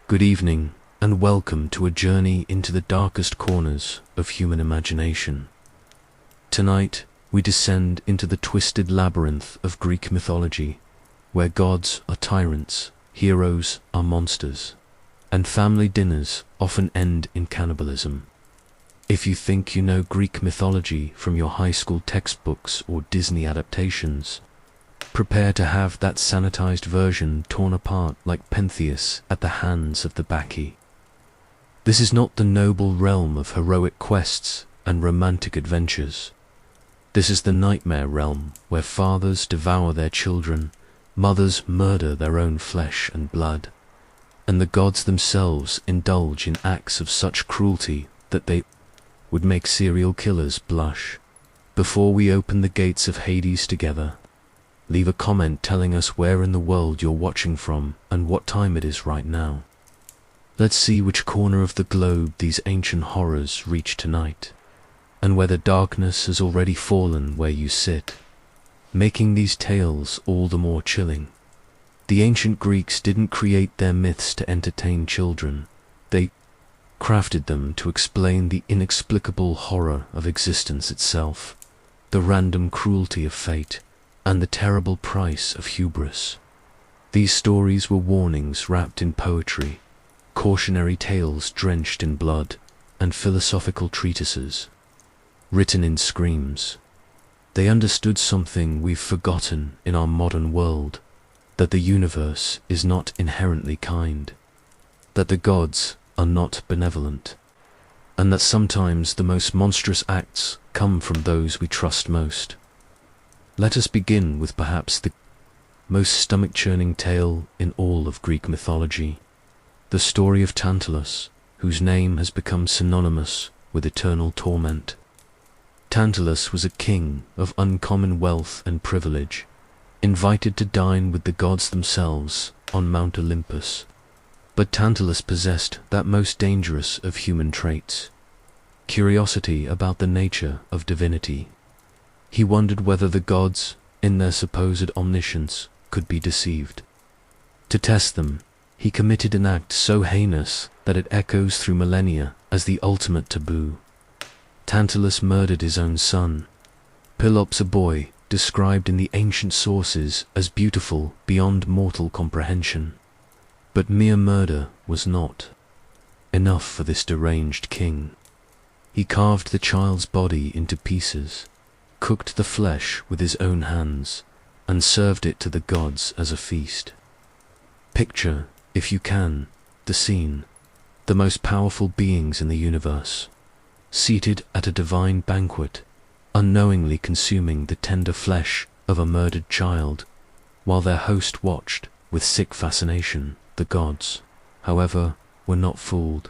Good evening, and welcome to a journey into the darkest corners of human imagination. Tonight, we descend into the twisted labyrinth of Greek mythology, where gods are tyrants, heroes are monsters, and family dinners often end in cannibalism. If you think you know Greek mythology from your high school textbooks or Disney adaptations, prepare to have that sanitized version torn apart like Pentheus at the hands of the Bacchae. This is not the noble realm of heroic quests and romantic adventures. This is the nightmare realm where fathers devour their children, mothers murder their own flesh and blood, and the gods themselves indulge in acts of such cruelty that they would make serial killers blush. Before we open the gates of Hades together, leave a comment telling us where in the world you're watching from and what time it is right now. Let's see which corner of the globe these ancient horrors reach tonight, and whether darkness has already fallen where you sit, making these tales all the more chilling. The ancient Greeks didn't create their myths to entertain children. They crafted them to explain the inexplicable horror of existence itself, the random cruelty of fate, and the terrible price of hubris. These stories were warnings wrapped in poetry, cautionary tales drenched in blood, and philosophical treatises written in screams. They understood something we've forgotten in our modern world, that the universe is not inherently kind, that the gods are not benevolent, and that sometimes the most monstrous acts come from those we trust most. Let us begin with perhaps the most stomach-churning tale in all of Greek mythology, the story of Tantalus, whose name has become synonymous with eternal torment. Tantalus was a king of uncommon wealth and privilege, invited to dine with the gods themselves on Mount Olympus. But Tantalus possessed that most dangerous of human traits, curiosity about the nature of divinity. He wondered whether the gods, in their supposed omniscience, could be deceived. To test them, he committed an act so heinous that it echoes through millennia as the ultimate taboo. Tantalus murdered his own son, Pelops, a boy described in the ancient sources as beautiful beyond mortal comprehension. But mere murder was not enough for this deranged king. He carved the child's body into pieces, cooked the flesh with his own hands, and served it to the gods as a feast. Picture, if you can, the scene: the most powerful beings in the universe, seated at a divine banquet, unknowingly consuming the tender flesh of a murdered child, while their host watched with sick fascination. The gods, however, were not fooled.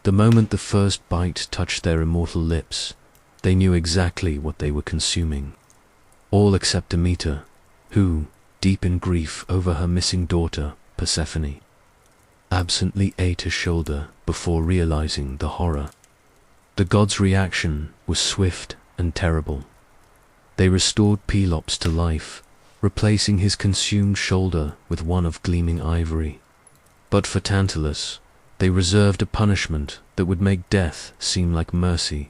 The moment the first bite touched their immortal lips, they knew exactly what they were consuming. All except Demeter, who, deep in grief over her missing daughter, Persephone, absently ate a shoulder before realizing the horror. The gods' reaction was swift and terrible. They restored Pelops to life, replacing his consumed shoulder with one of gleaming ivory. But for Tantalus, they reserved a punishment that would make death seem like mercy.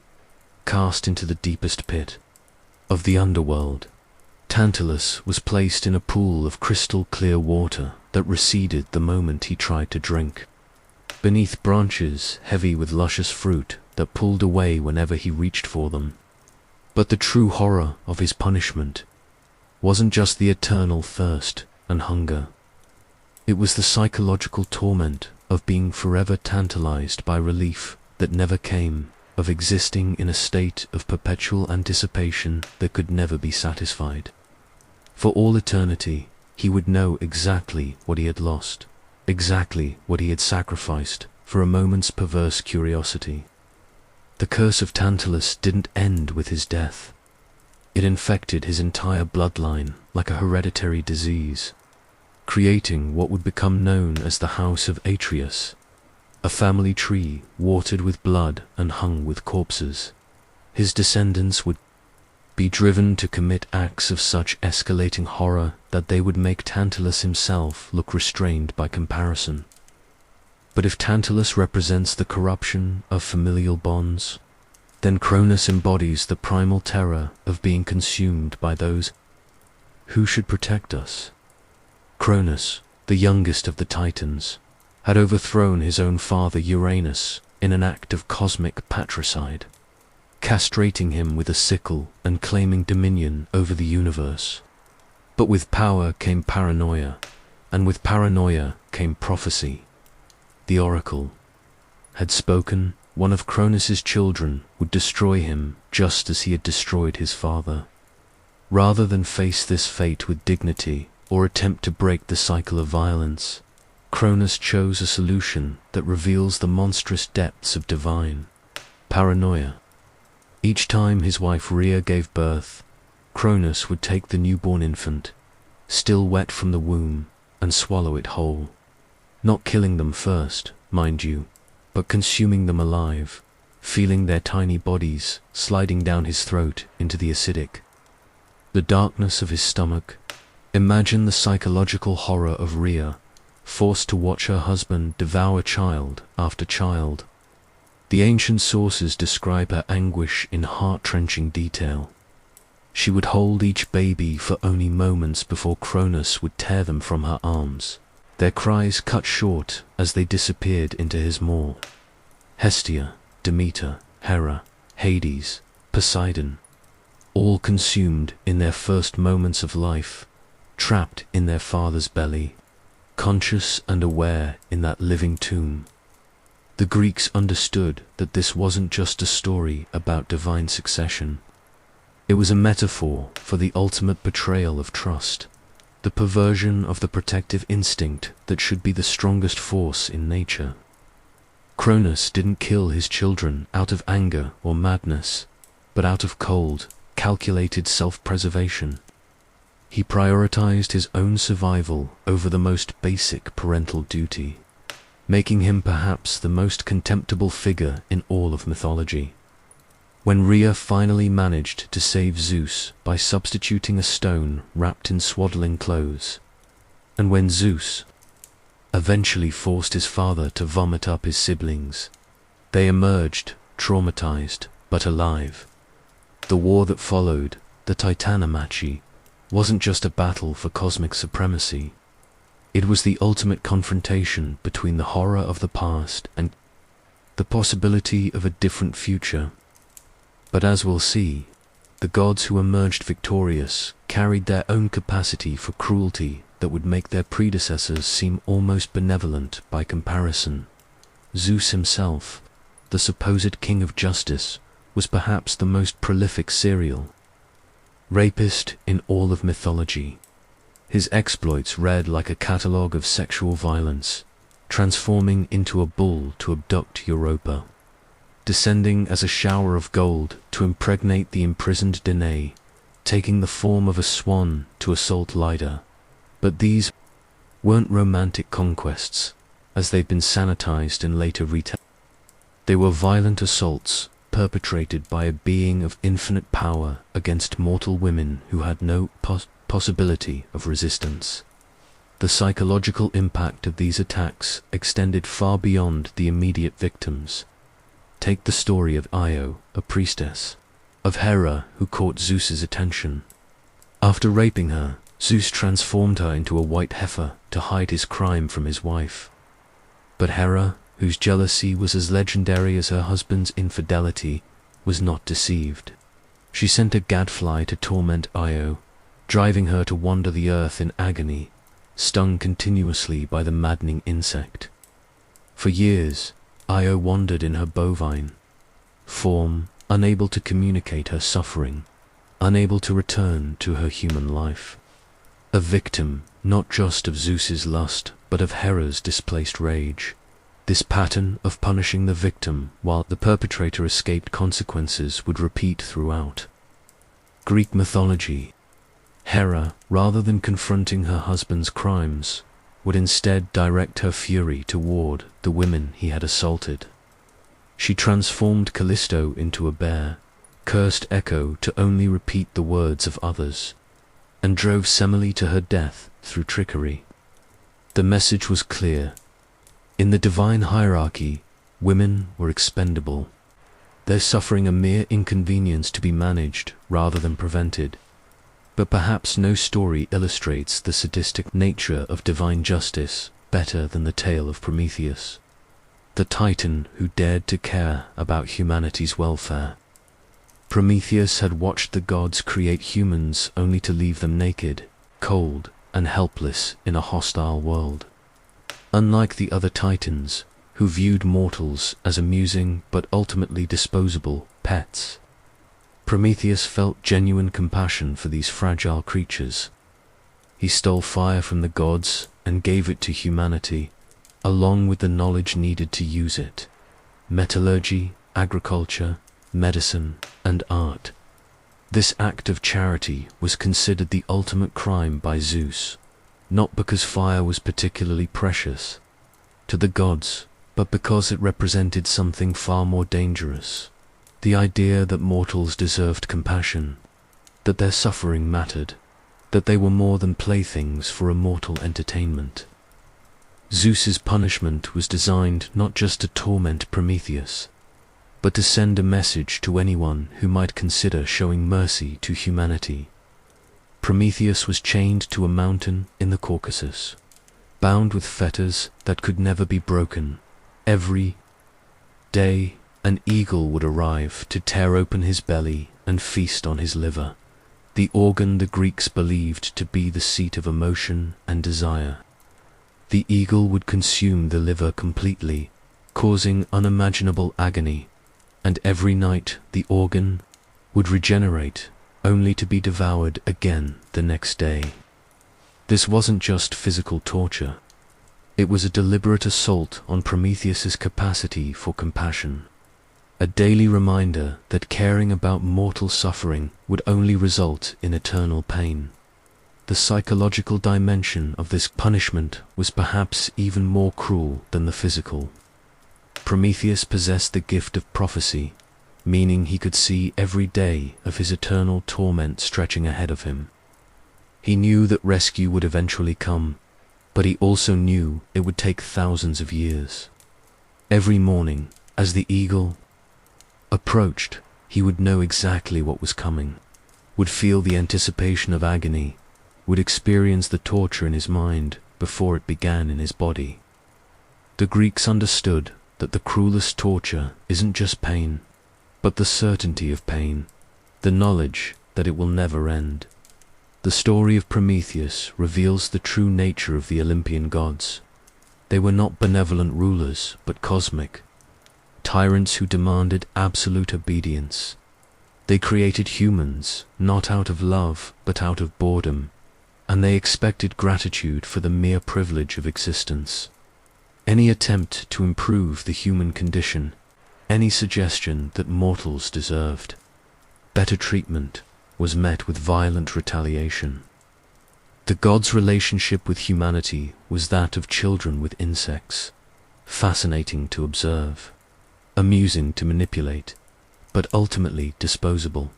Cast into the deepest pit of the underworld, Tantalus was placed in a pool of crystal clear water that receded the moment he tried to drink, beneath branches heavy with luscious fruit that pulled away whenever he reached for them. But the true horror of his punishment wasn't just the eternal thirst and hunger. It was the psychological torment of being forever tantalized by relief that never came, of existing in a state of perpetual anticipation that could never be satisfied. For all eternity, he would know exactly what he had lost, exactly what he had sacrificed for a moment's perverse curiosity. The curse of Tantalus didn't end with his death. It infected his entire bloodline like a hereditary disease, creating what would become known as the House of Atreus, a family tree watered with blood and hung with corpses. His descendants would be driven to commit acts of such escalating horror that they would make Tantalus himself look restrained by comparison. But if Tantalus represents the corruption of familial bonds, then Cronus embodies the primal terror of being consumed by those who should protect us. Cronus, the youngest of the Titans, had overthrown his own father Uranus in an act of cosmic patricide, castrating him with a sickle and claiming dominion over the universe. But with power came paranoia, and with paranoia came prophecy. The oracle had spoken. One of Cronus's children would destroy him just as he had destroyed his father. Rather than face this fate with dignity or attempt to break the cycle of violence, Cronus chose a solution that reveals the monstrous depths of divine paranoia. Each time his wife Rhea gave birth, Cronus would take the newborn infant, still wet from the womb, and swallow it whole. Not killing them first, mind you, but consuming them alive, feeling their tiny bodies sliding down his throat into the acidic. The darkness of his stomach. Imagine the psychological horror of Rhea, forced to watch her husband devour child after child. The ancient sources describe her anguish in heart-wrenching detail. She would hold each baby for only moments before Cronus would tear them from her arms, their cries cut short as they disappeared into his maw. Hestia, Demeter, Hera, Hades, Poseidon, all consumed in their first moments of life, trapped in their father's belly, conscious and aware in that living tomb. The Greeks understood that this wasn't just a story about divine succession. It was a metaphor for the ultimate betrayal of trust, the perversion of the protective instinct that should be the strongest force in nature. Cronus didn't kill his children out of anger or madness, but out of cold, calculated self-preservation. He prioritized his own survival over the most basic parental duty, making him perhaps the most contemptible figure in all of mythology. When Rhea finally managed to save Zeus by substituting a stone wrapped in swaddling clothes, and when Zeus eventually forced his father to vomit up his siblings, they emerged, traumatized but alive. The war that followed, the Titanomachy, wasn't just a battle for cosmic supremacy. It was the ultimate confrontation between the horror of the past and the possibility of a different future. But as we'll see, the gods who emerged victorious carried their own capacity for cruelty that would make their predecessors seem almost benevolent by comparison. Zeus himself, the supposed king of justice, was perhaps the most prolific serial rapist in all of mythology. His exploits read like a catalogue of sexual violence, transforming into a bull to abduct Europa, descending as a shower of gold to impregnate the imprisoned Danae, taking the form of a swan to assault Leda. But these weren't romantic conquests, as they've been sanitized in later retellings. They were violent assaults perpetrated by a being of infinite power against mortal women who had no possibility of resistance. The psychological impact of these attacks extended far beyond the immediate victims. Take the story of Io, a priestess, of Hera who caught Zeus's attention. After raping her, Zeus transformed her into a white heifer to hide his crime from his wife. But Hera, whose jealousy was as legendary as her husband's infidelity, was not deceived. She sent a gadfly to torment Io, driving her to wander the earth in agony, stung continuously by the maddening insect. For years, Io wandered in her bovine form, unable to communicate her suffering, unable to return to her human life. A victim not just of Zeus's lust, but of Hera's displaced rage. This pattern of punishing the victim while the perpetrator escaped consequences would repeat throughout Greek mythology. Hera, rather than confronting her husband's crimes, would instead direct her fury toward the women he had assaulted. She transformed Callisto into a bear, cursed Echo to only repeat the words of others, and drove Semele to her death through trickery. The message was clear. In the divine hierarchy, women were expendable, their suffering a mere inconvenience to be managed rather than prevented. But perhaps no story illustrates the sadistic nature of divine justice better than the tale of Prometheus, the titan who dared to care about humanity's welfare. Prometheus had watched the gods create humans only to leave them naked, cold, and helpless in a hostile world. Unlike the other titans, who viewed mortals as amusing but ultimately disposable pets, Prometheus felt genuine compassion for these fragile creatures. He stole fire from the gods and gave it to humanity, along with the knowledge needed to use it: metallurgy, agriculture, medicine, and art. This act of charity was considered the ultimate crime by Zeus, not because fire was particularly precious to the gods, but because it represented something far more dangerous: the idea that mortals deserved compassion, that their suffering mattered, that they were more than playthings for immortal entertainment. Zeus's punishment was designed not just to torment Prometheus, but to send a message to anyone who might consider showing mercy to humanity. Prometheus was chained to a mountain in the Caucasus, bound with fetters that could never be broken. Every day, an eagle would arrive to tear open his belly and feast on his liver, the organ the Greeks believed to be the seat of emotion and desire. The eagle would consume the liver completely, causing unimaginable agony, and every night the organ would regenerate, only to be devoured again the next day. This wasn't just physical torture. It was a deliberate assault on Prometheus's capacity for compassion, a daily reminder that caring about mortal suffering would only result in eternal pain. The psychological dimension of this punishment was perhaps even more cruel than the physical. Prometheus possessed the gift of prophecy, meaning he could see every day of his eternal torment stretching ahead of him. He knew that rescue would eventually come, but he also knew it would take thousands of years. Every morning, as the eagle approached, he would know exactly what was coming, would feel the anticipation of agony, would experience the torture in his mind before it began in his body. The Greeks understood that the cruelest torture isn't just pain, but the certainty of pain, the knowledge that it will never end. The story of Prometheus reveals the true nature of the Olympian gods. They were not benevolent rulers, but cosmic, tyrants who demanded absolute obedience. They created humans, not out of love, but out of boredom, and they expected gratitude for the mere privilege of existence. Any attempt to improve the human condition, any suggestion that mortals deserved better treatment, was met with violent retaliation. The gods' relationship with humanity was that of children with insects, fascinating to observe, amusing to manipulate, but ultimately disposable.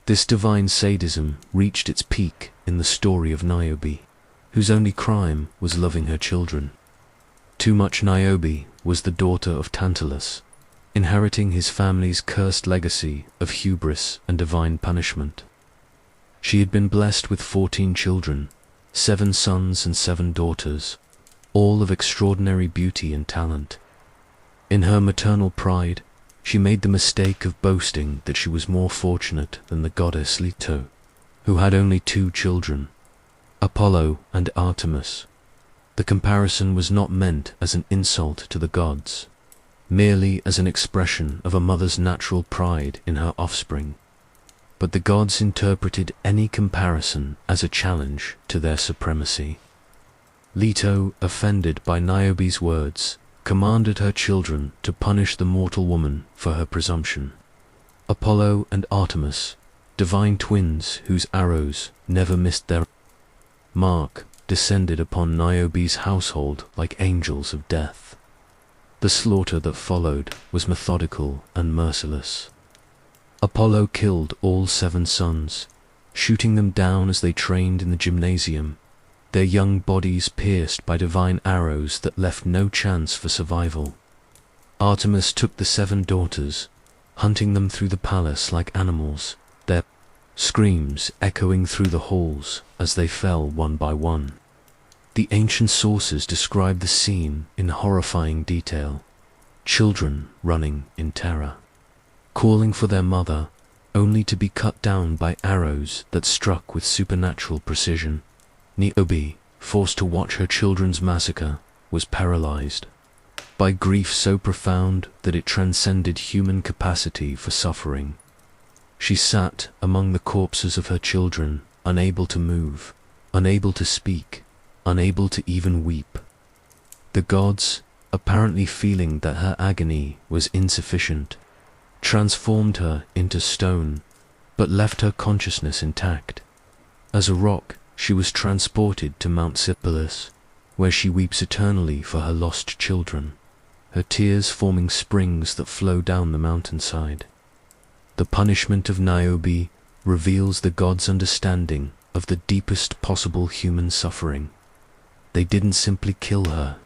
This divine sadism reached its peak in the story of Niobe, whose only crime was loving her children. Too much Niobe was the daughter of Tantalus, inheriting his family's cursed legacy of hubris and divine punishment. She had been blessed with 14 children, 7 sons and 7 daughters, all of extraordinary beauty and talent. In her maternal pride, she made the mistake of boasting that she was more fortunate than the goddess Leto, who had only 2 children, Apollo and Artemis. The comparison was not meant as an insult to the gods, merely as an expression of a mother's natural pride in her offspring. But the gods interpreted any comparison as a challenge to their supremacy. Leto, offended by Niobe's words, commanded her children to punish the mortal woman for her presumption. Apollo and Artemis, divine twins whose arrows never missed their mark, descended upon Niobe's household like angels of death. The slaughter that followed was methodical and merciless. Apollo killed all 7 sons, shooting them down as they trained in the gymnasium, their young bodies pierced by divine arrows that left no chance for survival. Artemis took the 7 daughters, hunting them through the palace like animals, their screams echoing through the halls as they fell one by one. The ancient sources describe the scene in horrifying detail. Children running in terror, calling for their mother, only to be cut down by arrows that struck with supernatural precision. Niobe, forced to watch her children's massacre, was paralyzed by grief so profound that it transcended human capacity for suffering. She sat among the corpses of her children, unable to move, unable to speak, unable to even weep. The gods, apparently feeling that her agony was insufficient, transformed her into stone, but left her consciousness intact. As a rock, she was transported to Mount Sipylus, where she weeps eternally for her lost children, her tears forming springs that flow down the mountainside. The punishment of Niobe reveals the gods' understanding of the deepest possible human suffering. They didn't simply kill her.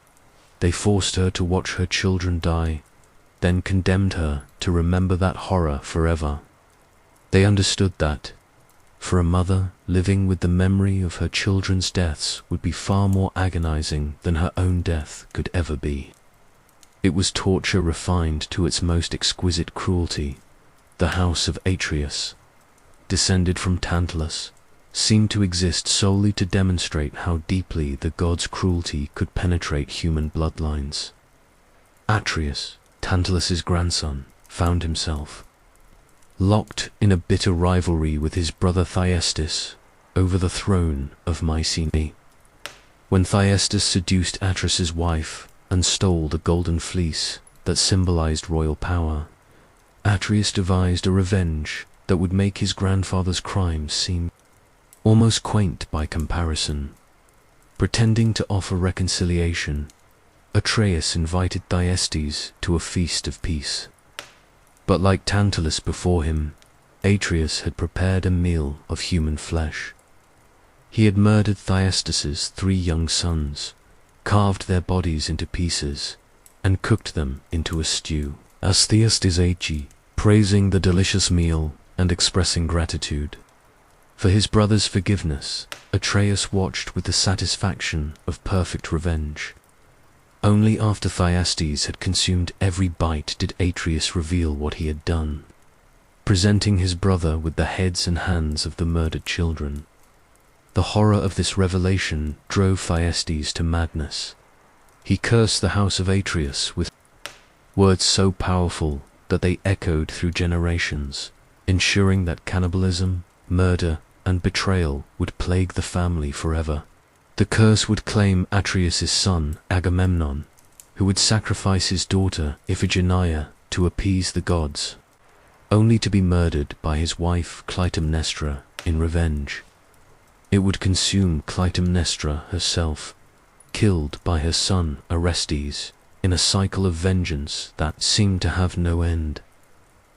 They forced her to watch her children die, then condemned her to remember that horror forever. They understood that, for a mother, living with the memory of her children's deaths would be far more agonizing than her own death could ever be. It was torture refined to its most exquisite cruelty. The house of Atreus, descended from Tantalus, seemed to exist solely to demonstrate how deeply the gods' cruelty could penetrate human bloodlines. Atreus, Tantalus's grandson, found himself locked in a bitter rivalry with his brother Thyestes over the throne of Mycenae. When Thyestes seduced Atreus's wife and stole the golden fleece that symbolized royal power, Atreus devised a revenge that would make his grandfather's crimes seem almost quaint by comparison. Pretending to offer reconciliation, Atreus invited Thyestes to a feast of peace. But like Tantalus before him, Atreus had prepared a meal of human flesh. He had murdered Thyestes' 3 young sons, carved their bodies into pieces, and cooked them into a stew. As Thyestes ate, praising the delicious meal and expressing gratitude for his brother's forgiveness, Atreus watched with the satisfaction of perfect revenge. Only after Thyestes had consumed every bite did Atreus reveal what he had done, presenting his brother with the heads and hands of the murdered children. The horror of this revelation drove Thyestes to madness. He cursed the house of Atreus with words so powerful that they echoed through generations, ensuring that cannibalism, murder, and betrayal would plague the family forever. The curse would claim Atreus' son, Agamemnon, who would sacrifice his daughter, Iphigenia, to appease the gods, only to be murdered by his wife, Clytemnestra, in revenge. It would consume Clytemnestra herself, killed by her son, Orestes, in a cycle of vengeance that seemed to have no end.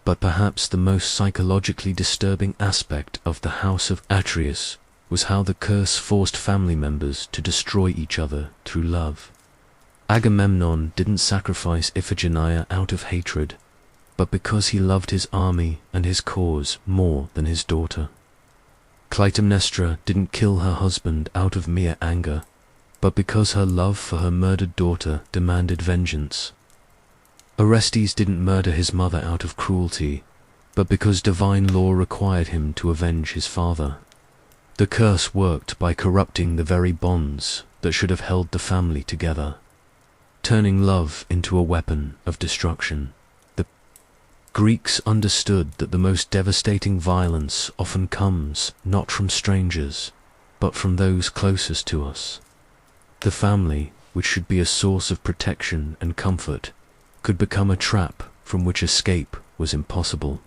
But perhaps the most psychologically disturbing aspect of the house of Atreus was how the curse forced family members to destroy each other through love. Agamemnon didn't sacrifice Iphigenia out of hatred, but because he loved his army and his cause more than his daughter. Clytemnestra didn't kill her husband out of mere anger, but because her love for her murdered daughter demanded vengeance. Orestes didn't murder his mother out of cruelty, but because divine law required him to avenge his father. The curse worked by corrupting the very bonds that should have held the family together, turning love into a weapon of destruction. The Greeks understood that the most devastating violence often comes not from strangers, but from those closest to us. The family, which should be a source of protection and comfort, could become a trap from which escape was impossible.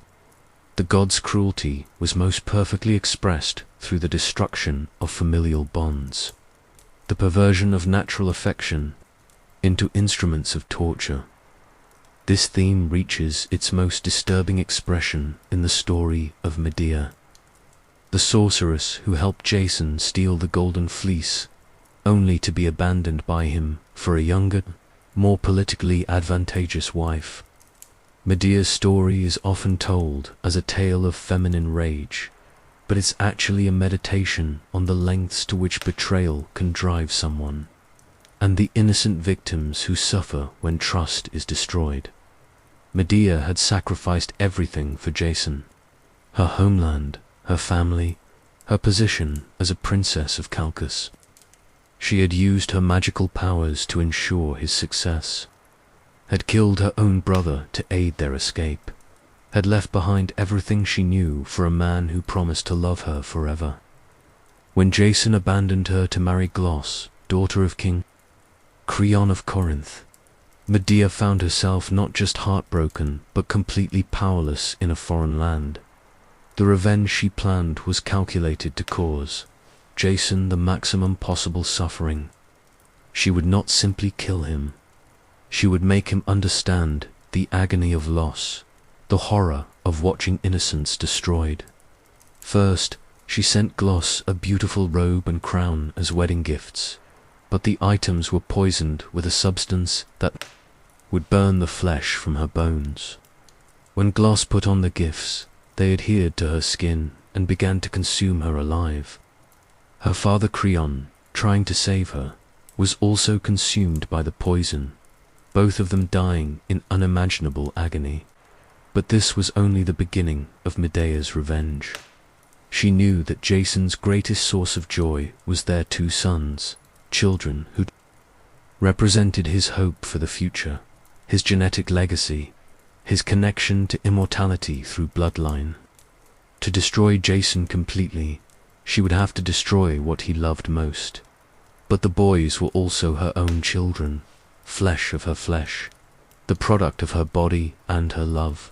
The gods' cruelty was most perfectly expressed through the destruction of familial bonds, the perversion of natural affection into instruments of torture. This theme reaches its most disturbing expression in the story of Medea, the sorceress who helped Jason steal the golden fleece only to be abandoned by him for a younger, more politically advantageous wife. Medea's story is often told as a tale of feminine rage, but it's actually a meditation on the lengths to which betrayal can drive someone, and the innocent victims who suffer when trust is destroyed. Medea had sacrificed everything for Jason: her homeland, her family, her position as a princess of Chalcis. She had used her magical powers to ensure his success, had killed her own brother to aid their escape, had left behind everything she knew for a man who promised to love her forever. When Jason abandoned her to marry Glos, daughter of King Creon of Corinth, Medea found herself not just heartbroken but completely powerless in a foreign land. The revenge she planned was calculated to cause Jason the maximum possible suffering. She would not simply kill him. She would make him understand the agony of loss, the horror of watching innocence destroyed. First, she sent Glos a beautiful robe and crown as wedding gifts, but the items were poisoned with a substance that would burn the flesh from her bones. When Glos put on the gifts, they adhered to her skin and began to consume her alive. Her father Creon, trying to save her, was also consumed by the poison, both of them dying in unimaginable agony. But this was only the beginning of Medea's revenge. She knew that Jason's greatest source of joy was their two sons, children who represented his hope for the future, his genetic legacy, his connection to immortality through bloodline. To destroy Jason completely, she would have to destroy what he loved most. But the boys were also her own children, flesh of her flesh, the product of her body and her love.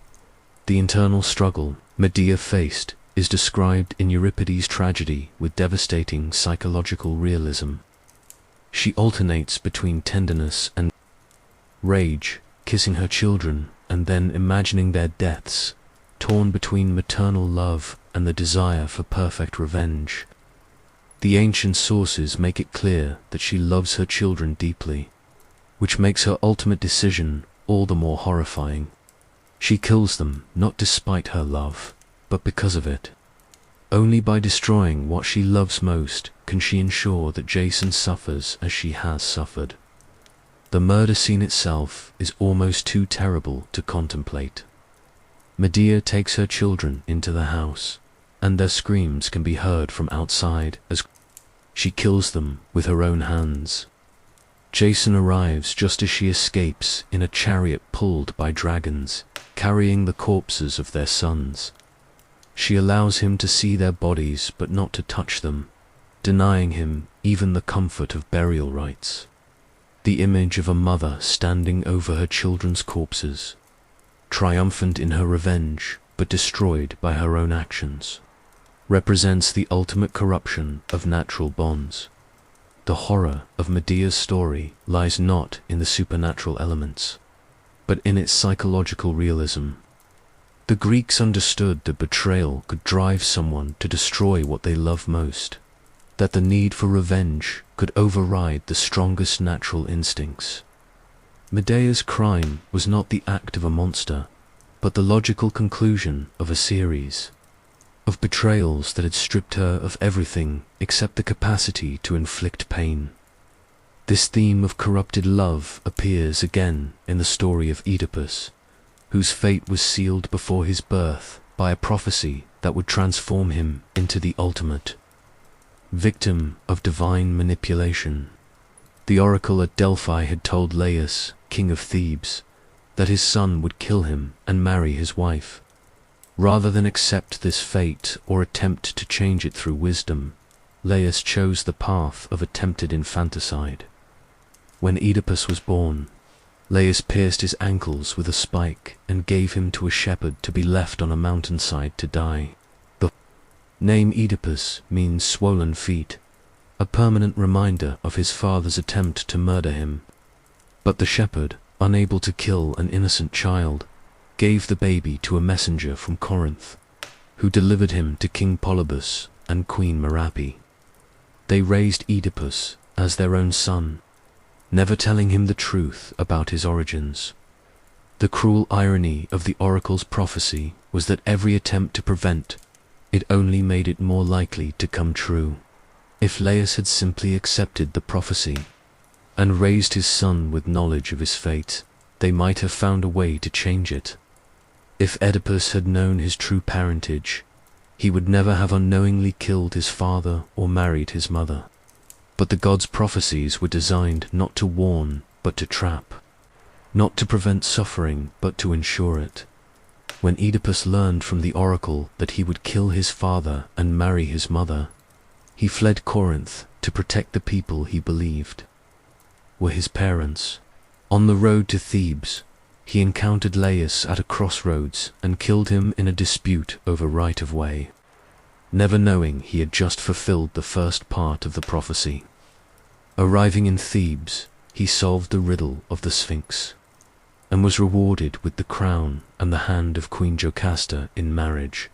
The internal struggle Medea faced is described in Euripides' tragedy with devastating psychological realism. She alternates between tenderness and rage, kissing her children and then imagining their deaths, torn between maternal love and the desire for perfect revenge. The ancient sources make it clear that she loves her children deeply, which makes her ultimate decision all the more horrifying. She kills them not despite her love, but because of it. Only by destroying what she loves most can she ensure that Jason suffers as she has suffered. The murder scene itself is almost too terrible to contemplate. Medea takes her children into the house, and their screams can be heard from outside as she kills them with her own hands. Jason arrives just as she escapes in a chariot pulled by dragons, carrying the corpses of their sons. She allows him to see their bodies but not to touch them, denying him even the comfort of burial rites. The image of a mother standing over her children's corpses, triumphant in her revenge but destroyed by her own actions, represents the ultimate corruption of natural bonds. The horror of Medea's story lies not in the supernatural elements, but in its psychological realism. The Greeks understood that betrayal could drive someone to destroy what they love most, that the need for revenge could override the strongest natural instincts. Medea's crime was not the act of a monster, but the logical conclusion of a series of betrayals that had stripped her of everything except the capacity to inflict pain. This theme of corrupted love appears again in the story of Oedipus, whose fate was sealed before his birth by a prophecy that would transform him into the ultimate victim of divine manipulation. The oracle at Delphi had told Laius, king of Thebes, that his son would kill him and marry his wife. Rather than accept this fate or attempt to change it through wisdom, Laius chose the path of attempted infanticide. When Oedipus was born, Laius pierced his ankles with a spike and gave him to a shepherd to be left on a mountainside to die. The name Oedipus means swollen feet, a permanent reminder of his father's attempt to murder him. But the shepherd, unable to kill an innocent child, gave the baby to a messenger from Corinth, who delivered him to King Polybus and Queen Merape. They raised Oedipus as their own son, never telling him the truth about his origins. The cruel irony of the oracle's prophecy was that every attempt to prevent it only made it more likely to come true. If Laius had simply accepted the prophecy and raised his son with knowledge of his fate, they might have found a way to change it. If Oedipus had known his true parentage, he would never have unknowingly killed his father or married his mother. But the gods' prophecies were designed not to warn, but to trap. Not to prevent suffering, but to ensure it. When Oedipus learned from the oracle that he would kill his father and marry his mother, he fled Corinth to protect the people he believed were his parents. On the road to Thebes, he encountered Laius at a crossroads and killed him in a dispute over right of way, never knowing he had just fulfilled the first part of the prophecy. Arriving in Thebes, he solved the riddle of the Sphinx, and was rewarded with the crown and the hand of Queen Jocasta in marriage.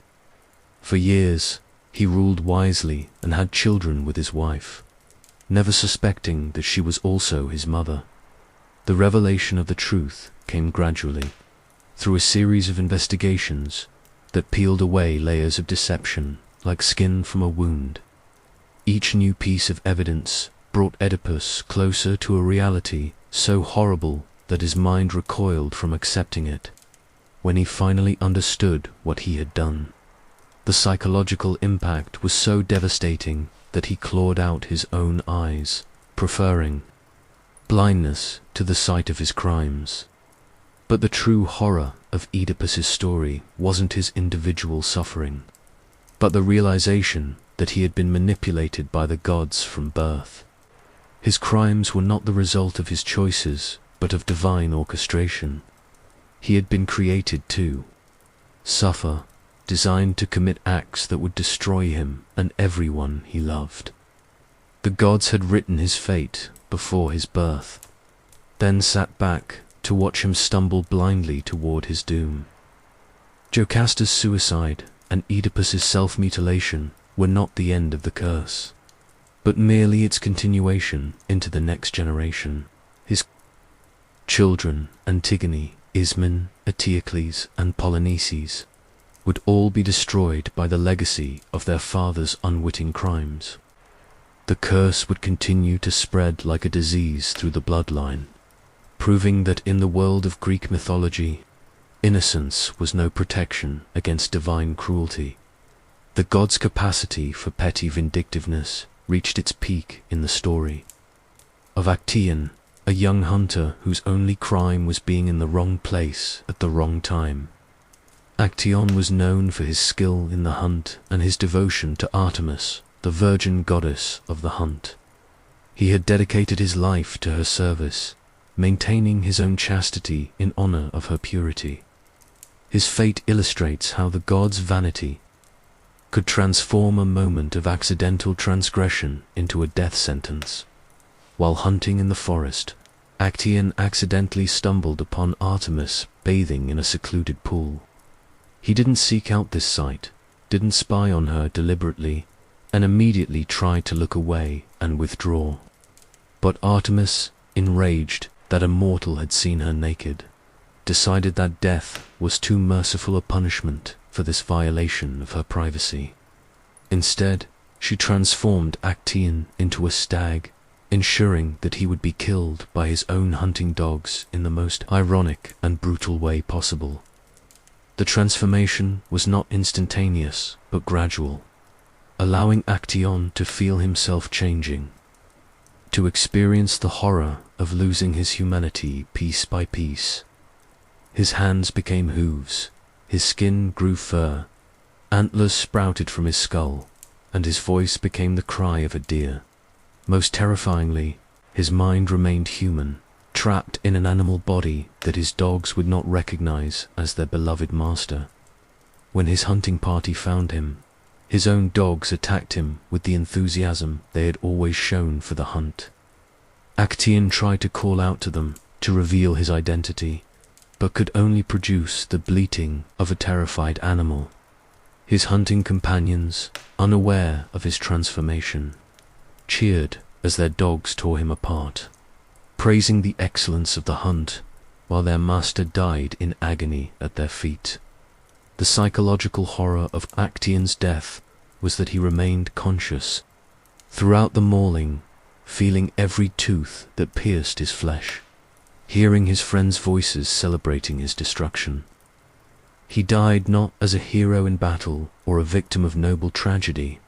For years, he ruled wisely and had children with his wife, never suspecting that she was also his mother. The revelation of the truth came gradually, through a series of investigations that peeled away layers of deception like skin from a wound. Each new piece of evidence brought Oedipus closer to a reality so horrible that his mind recoiled from accepting it. When he finally understood what he had done, the psychological impact was so devastating that he clawed out his own eyes, preferring blindness to the sight of his crimes. But the true horror of Oedipus's story wasn't his individual suffering, but the realization that he had been manipulated by the gods from birth. His crimes were not the result of his choices, but of divine orchestration. He had been created to suffer, designed to commit acts that would destroy him and everyone he loved. The gods had written his fate before his birth, then sat back to watch him stumble blindly toward his doom. Jocasta's suicide and Oedipus's self-mutilation were not the end of the curse, but merely its continuation into the next generation. His children, Antigone, Ismene, Eteocles, and Polynices, would all be destroyed by the legacy of their father's unwitting crimes. The curse would continue to spread like a disease through the bloodline, proving that in the world of Greek mythology, innocence was no protection against divine cruelty. The gods' capacity for petty vindictiveness reached its peak in the story of Actaeon, a young hunter whose only crime was being in the wrong place at the wrong time. Actaeon was known for his skill in the hunt and his devotion to Artemis, the virgin goddess of the hunt. He had dedicated his life to her service, maintaining his own chastity in honor of her purity. His fate illustrates how the gods' vanity could transform a moment of accidental transgression into a death sentence. While hunting in the forest, Actaeon accidentally stumbled upon Artemis bathing in a secluded pool. He didn't seek out this sight, didn't spy on her deliberately, and immediately tried to look away and withdraw. But Artemis, enraged that a mortal had seen her naked, decided that death was too merciful a punishment for this violation of her privacy. Instead, she transformed Actaeon into a stag, ensuring that he would be killed by his own hunting dogs in the most ironic and brutal way possible. The transformation was not instantaneous, but gradual, allowing Actaeon to feel himself changing, to experience the horror of losing his humanity piece by piece. His hands became hooves, his skin grew fur, antlers sprouted from his skull, and his voice became the cry of a deer. Most terrifyingly, his mind remained human, trapped in an animal body that his dogs would not recognize as their beloved master. When his hunting party found him, his own dogs attacked him with the enthusiasm they had always shown for the hunt. Actaeon tried to call out to them to reveal his identity, but could only produce the bleating of a terrified animal. His hunting companions, unaware of his transformation, cheered as their dogs tore him apart, praising the excellence of the hunt, while their master died in agony at their feet. The psychological horror of Actaeon's death was that he remained conscious throughout the mauling, feeling every tooth that pierced his flesh, hearing his friends' voices celebrating his destruction. He died not as a hero in battle or a victim of noble tragedy,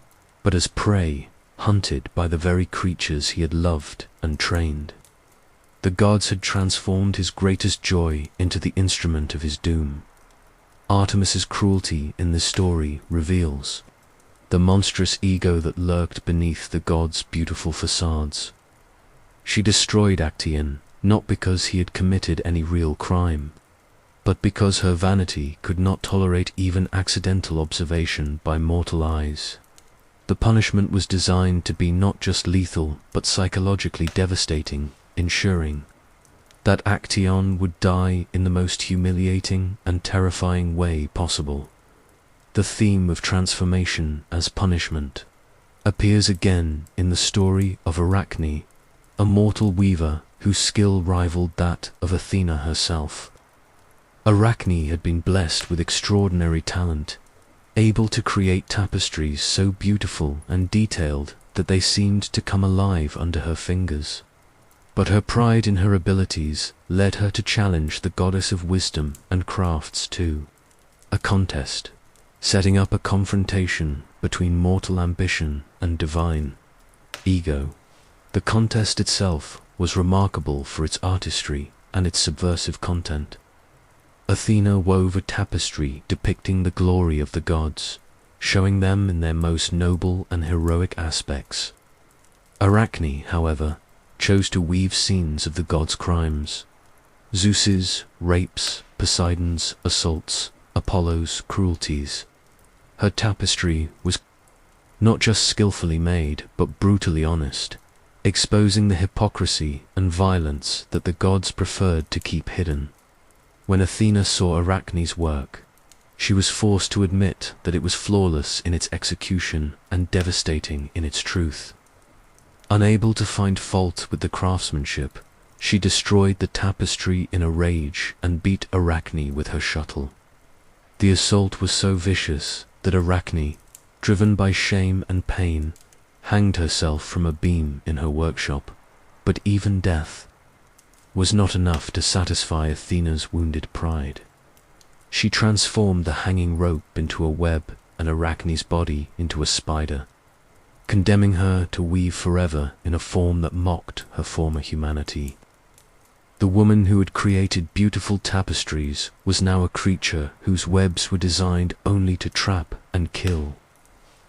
but as prey, hunted by the very creatures he had loved and trained. The gods had transformed his greatest joy into the instrument of his doom. Artemis's cruelty in this story reveals the monstrous ego that lurked beneath the gods' beautiful facades. She destroyed Actaeon not because he had committed any real crime, but because her vanity could not tolerate even accidental observation by mortal eyes. The punishment was designed to be not just lethal but psychologically devastating, ensuring that Actaeon would die in the most humiliating and terrifying way possible. The theme of transformation as punishment appears again in the story of Arachne, a mortal weaver whose skill rivaled that of Athena herself. Arachne had been blessed with extraordinary talent, able to create tapestries so beautiful and detailed that they seemed to come alive under her fingers. But her pride in her abilities led her to challenge the goddess of wisdom and crafts to a contest, setting up a confrontation between mortal ambition and divine ego. The contest itself was remarkable for its artistry and its subversive content. Athena wove a tapestry depicting the glory of the gods, showing them in their most noble and heroic aspects. Arachne, however, chose to weave scenes of the gods' crimes: Zeus's rapes, Poseidon's assaults, Apollo's cruelties. Her tapestry was not just skillfully made, but brutally honest, exposing the hypocrisy and violence that the gods preferred to keep hidden. When Athena saw Arachne's work, she was forced to admit that it was flawless in its execution and devastating in its truth. Unable to find fault with the craftsmanship, she destroyed the tapestry in a rage and beat Arachne with her shuttle. The assault was so vicious that Arachne, driven by shame and pain, hanged herself from a beam in her workshop. But even death was not enough to satisfy Athena's wounded pride. She transformed the hanging rope into a web and Arachne's body into a spider, condemning her to weave forever in a form that mocked her former humanity. The woman who had created beautiful tapestries was now a creature whose webs were designed only to trap and kill,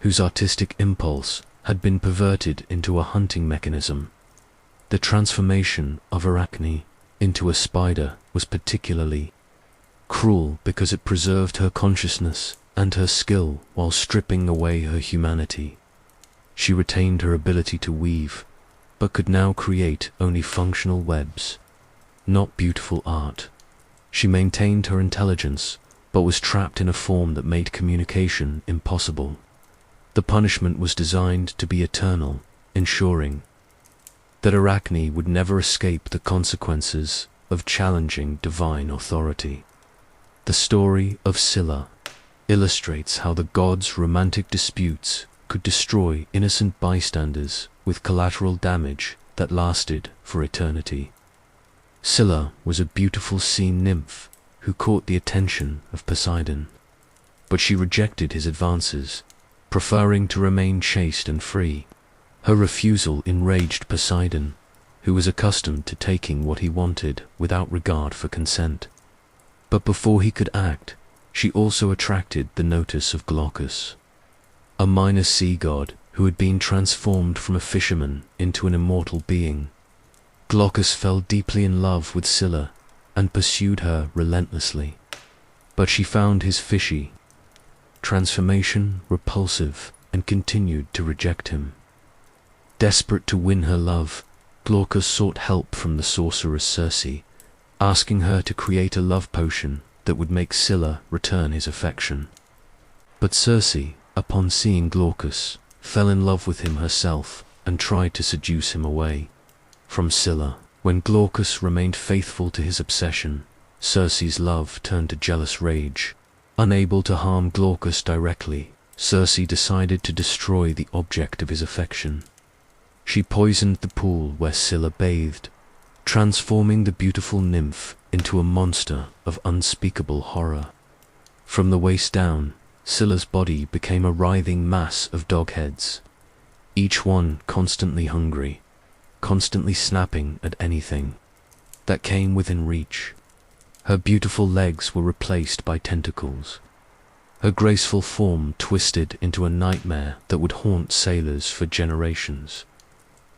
whose artistic impulse had been perverted into a hunting mechanism. The transformation of Arachne into a spider was particularly cruel because it preserved her consciousness and her skill while stripping away her humanity. She retained her ability to weave, but could now create only functional webs, not beautiful art. She maintained her intelligence, but was trapped in a form that made communication impossible. The punishment was designed to be eternal, ensuring that Arachne would never escape the consequences of challenging divine authority. The story of Scylla illustrates how the gods' romantic disputes could destroy innocent bystanders with collateral damage that lasted for eternity. Scylla was a beautiful sea nymph who caught the attention of Poseidon, but she rejected his advances, preferring to remain chaste and free. Her refusal enraged Poseidon, who was accustomed to taking what he wanted without regard for consent. But before he could act, she also attracted the notice of Glaucus, a minor sea god who had been transformed from a fisherman into an immortal being. Glaucus fell deeply in love with Scylla and pursued her relentlessly, but she found his fishy transformation repulsive and continued to reject him. Desperate to win her love, Glaucus sought help from the sorceress Circe, asking her to create a love potion that would make Scylla return his affection. But Circe, upon seeing Glaucus, fell in love with him herself and tried to seduce him away from Scylla. When Glaucus remained faithful to his obsession, Circe's love turned to jealous rage. Unable to harm Glaucus directly, Circe decided to destroy the object of his affection. She poisoned the pool where Scylla bathed, transforming the beautiful nymph into a monster of unspeakable horror. From the waist down, Scylla's body became a writhing mass of dog heads, each one constantly hungry, constantly snapping at anything that came within reach. Her beautiful legs were replaced by tentacles. Her graceful form twisted into a nightmare that would haunt sailors for generations.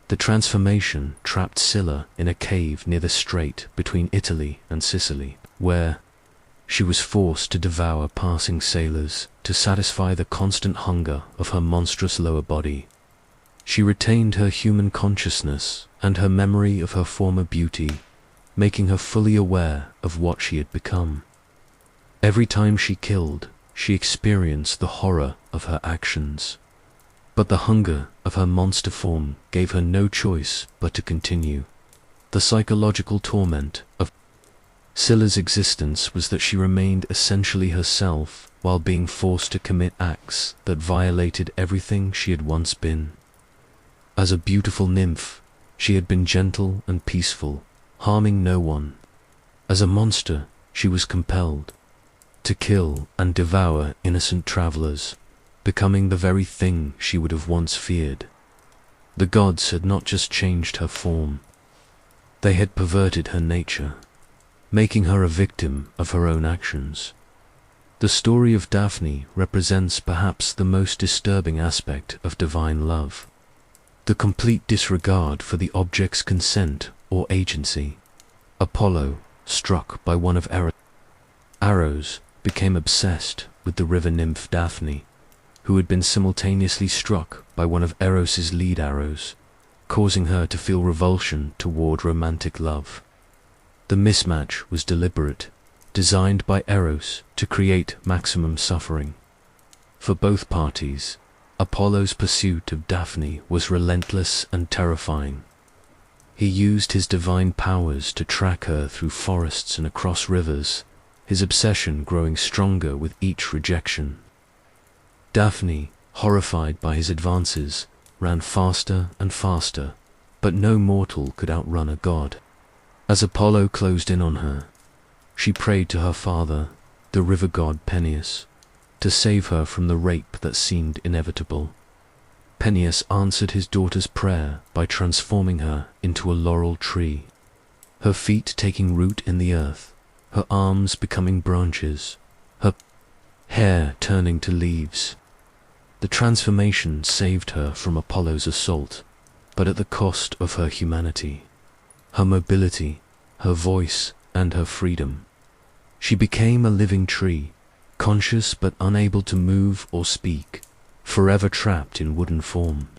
The transformation trapped Scylla in a cave near the strait between Italy and Sicily, where she was forced to devour passing sailors to satisfy the constant hunger of her monstrous lower body. She retained her human consciousness and her memory of her former beauty, making her fully aware of what she had become. Every time she killed, she experienced the horror of her actions. But the hunger of her monster form gave her no choice but to continue. The psychological torment of Scylla's existence was that she remained essentially herself while being forced to commit acts that violated everything she had once been. As a beautiful nymph, she had been gentle and peaceful, harming no one. As a monster, she was compelled to kill and devour innocent travelers, becoming the very thing she would have once feared. The gods had not just changed her form, they had perverted her nature, making her a victim of her own actions. The story of Daphne represents perhaps the most disturbing aspect of divine love: the complete disregard for the object's consent or agency. Apollo, struck by one of Eros' arrows, became obsessed with the river nymph Daphne, who had been simultaneously struck by one of Eros's lead arrows, causing her to feel revulsion toward romantic love. The mismatch was deliberate, designed by Eros to create maximum suffering. For both parties, Apollo's pursuit of Daphne was relentless and terrifying. He used his divine powers to track her through forests and across rivers, his obsession growing stronger with each rejection. Daphne, horrified by his advances, ran faster and faster, but no mortal could outrun a god. As Apollo closed in on her, she prayed to her father, the river god Peneus, to save her from the rape that seemed inevitable. Peneus answered his daughter's prayer by transforming her into a laurel tree, her feet taking root in the earth, her arms becoming branches, her hair turning to leaves. The transformation saved her from Apollo's assault, but at the cost of her humanity, her mobility, her voice, and her freedom. She became a living tree, conscious but unable to move or speak, forever trapped in wooden form.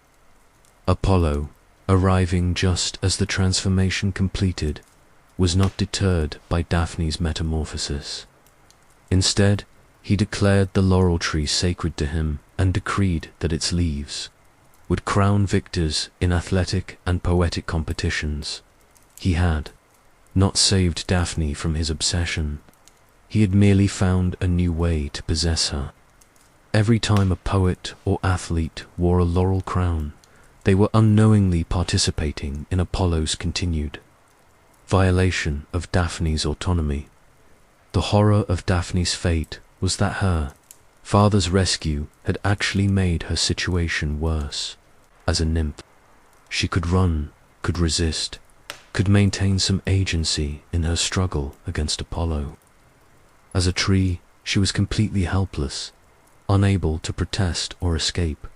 Apollo, arriving just as the transformation completed, was not deterred by Daphne's metamorphosis. Instead, he declared the laurel tree sacred to him and decreed that its leaves would crown victors in athletic and poetic competitions. He had not saved Daphne from his obsession. He had merely found a new way to possess her. Every time a poet or athlete wore a laurel crown, they were unknowingly participating in Apollo's continued violation of Daphne's autonomy. The horror of Daphne's fate was that her father's rescue had actually made her situation worse. As a nymph, she could run, could resist, could maintain some agency in her struggle against Apollo. As a tree, she was completely helpless, unable to protest or escape,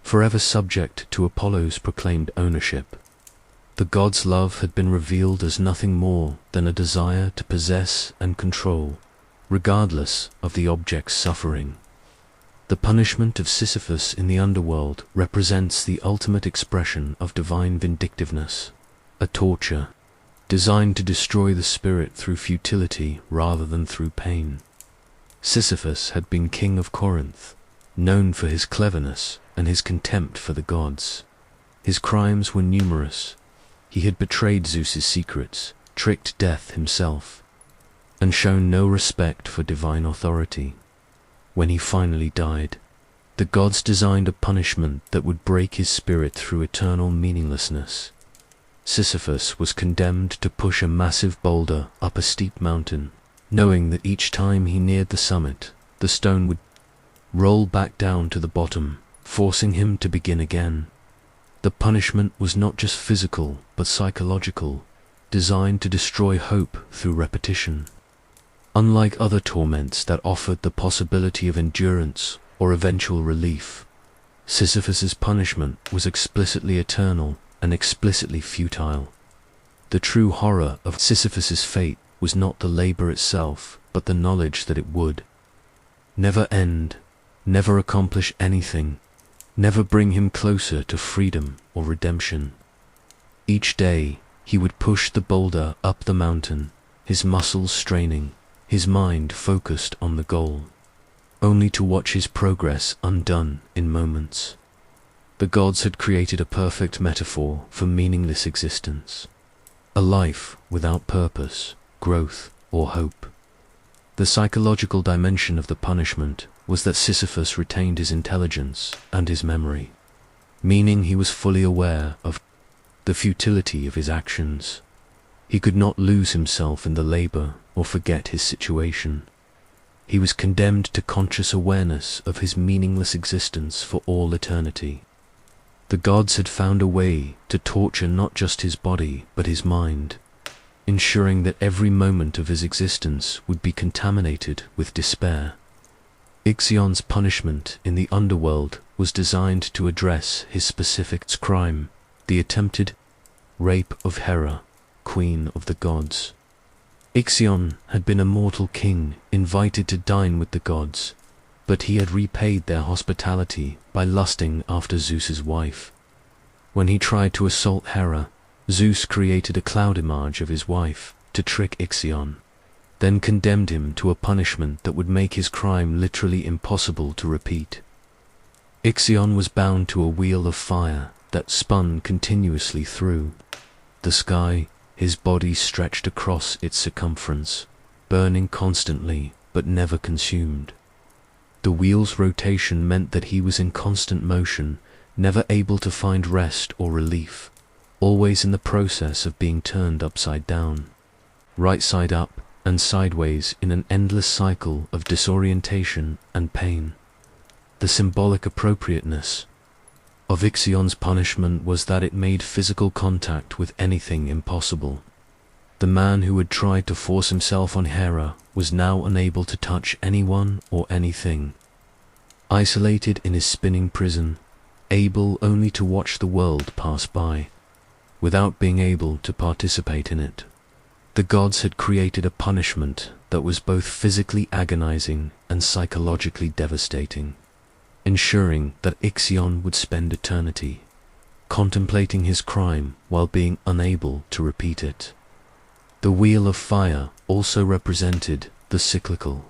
forever subject to Apollo's proclaimed ownership. The god's love had been revealed as nothing more than a desire to possess and control, regardless of the object's suffering. The punishment of Sisyphus in the underworld represents the ultimate expression of divine vindictiveness, a torture designed to destroy the spirit through futility rather than through pain. Sisyphus had been king of Corinth, known for his cleverness and his contempt for the gods. His crimes were numerous. He had betrayed Zeus's secrets, tricked Death himself, and shown no respect for divine authority. When he finally died, the gods designed a punishment that would break his spirit through eternal meaninglessness. Sisyphus was condemned to push a massive boulder up a steep mountain, knowing that each time he neared the summit, the stone would roll back down to the bottom, forcing him to begin again. The punishment was not just physical, but psychological, designed to destroy hope through repetition. Unlike other torments that offered the possibility of endurance or eventual relief, Sisyphus's punishment was explicitly eternal and explicitly futile. The true horror of Sisyphus's fate was not the labor itself, but the knowledge that it would never end, never accomplish anything, never bring him closer to freedom or redemption. Each day, he would push the boulder up the mountain, his muscles straining, his mind focused on the goal, only to watch his progress undone in moments. The gods had created a perfect metaphor for meaningless existence, a life without purpose, growth, or hope. The psychological dimension of the punishment was that Sisyphus retained his intelligence and his memory, meaning he was fully aware of the futility of his actions. He could not lose himself in the labor or forget his situation. He was condemned to conscious awareness of his meaningless existence for all eternity. The gods had found a way to torture not just his body, but his mind, ensuring that every moment of his existence would be contaminated with despair. Ixion's punishment in the underworld was designed to address his specific crime, the attempted rape of Hera, queen of the gods. Ixion had been a mortal king invited to dine with the gods, but he had repaid their hospitality by lusting after Zeus's wife. When he tried to assault Hera, Zeus created a cloud image of his wife to trick Ixion, then condemned him to a punishment that would make his crime literally impossible to repeat. Ixion was bound to a wheel of fire that spun continuously through the sky, his body stretched across its circumference, burning constantly but never consumed. The wheel's rotation meant that he was in constant motion, never able to find rest or relief, always in the process of being turned upside down, right side up and sideways in an endless cycle of disorientation and pain. The symbolic appropriateness of Ixion's punishment was that it made physical contact with anything impossible. The man who had tried to force himself on Hera was now unable to touch anyone or anything. Isolated in his spinning prison, able only to watch the world pass by, without being able to participate in it. The gods had created a punishment that was both physically agonizing and psychologically devastating, ensuring that Ixion would spend eternity contemplating his crime while being unable to repeat it. The wheel of fire also represented the cyclical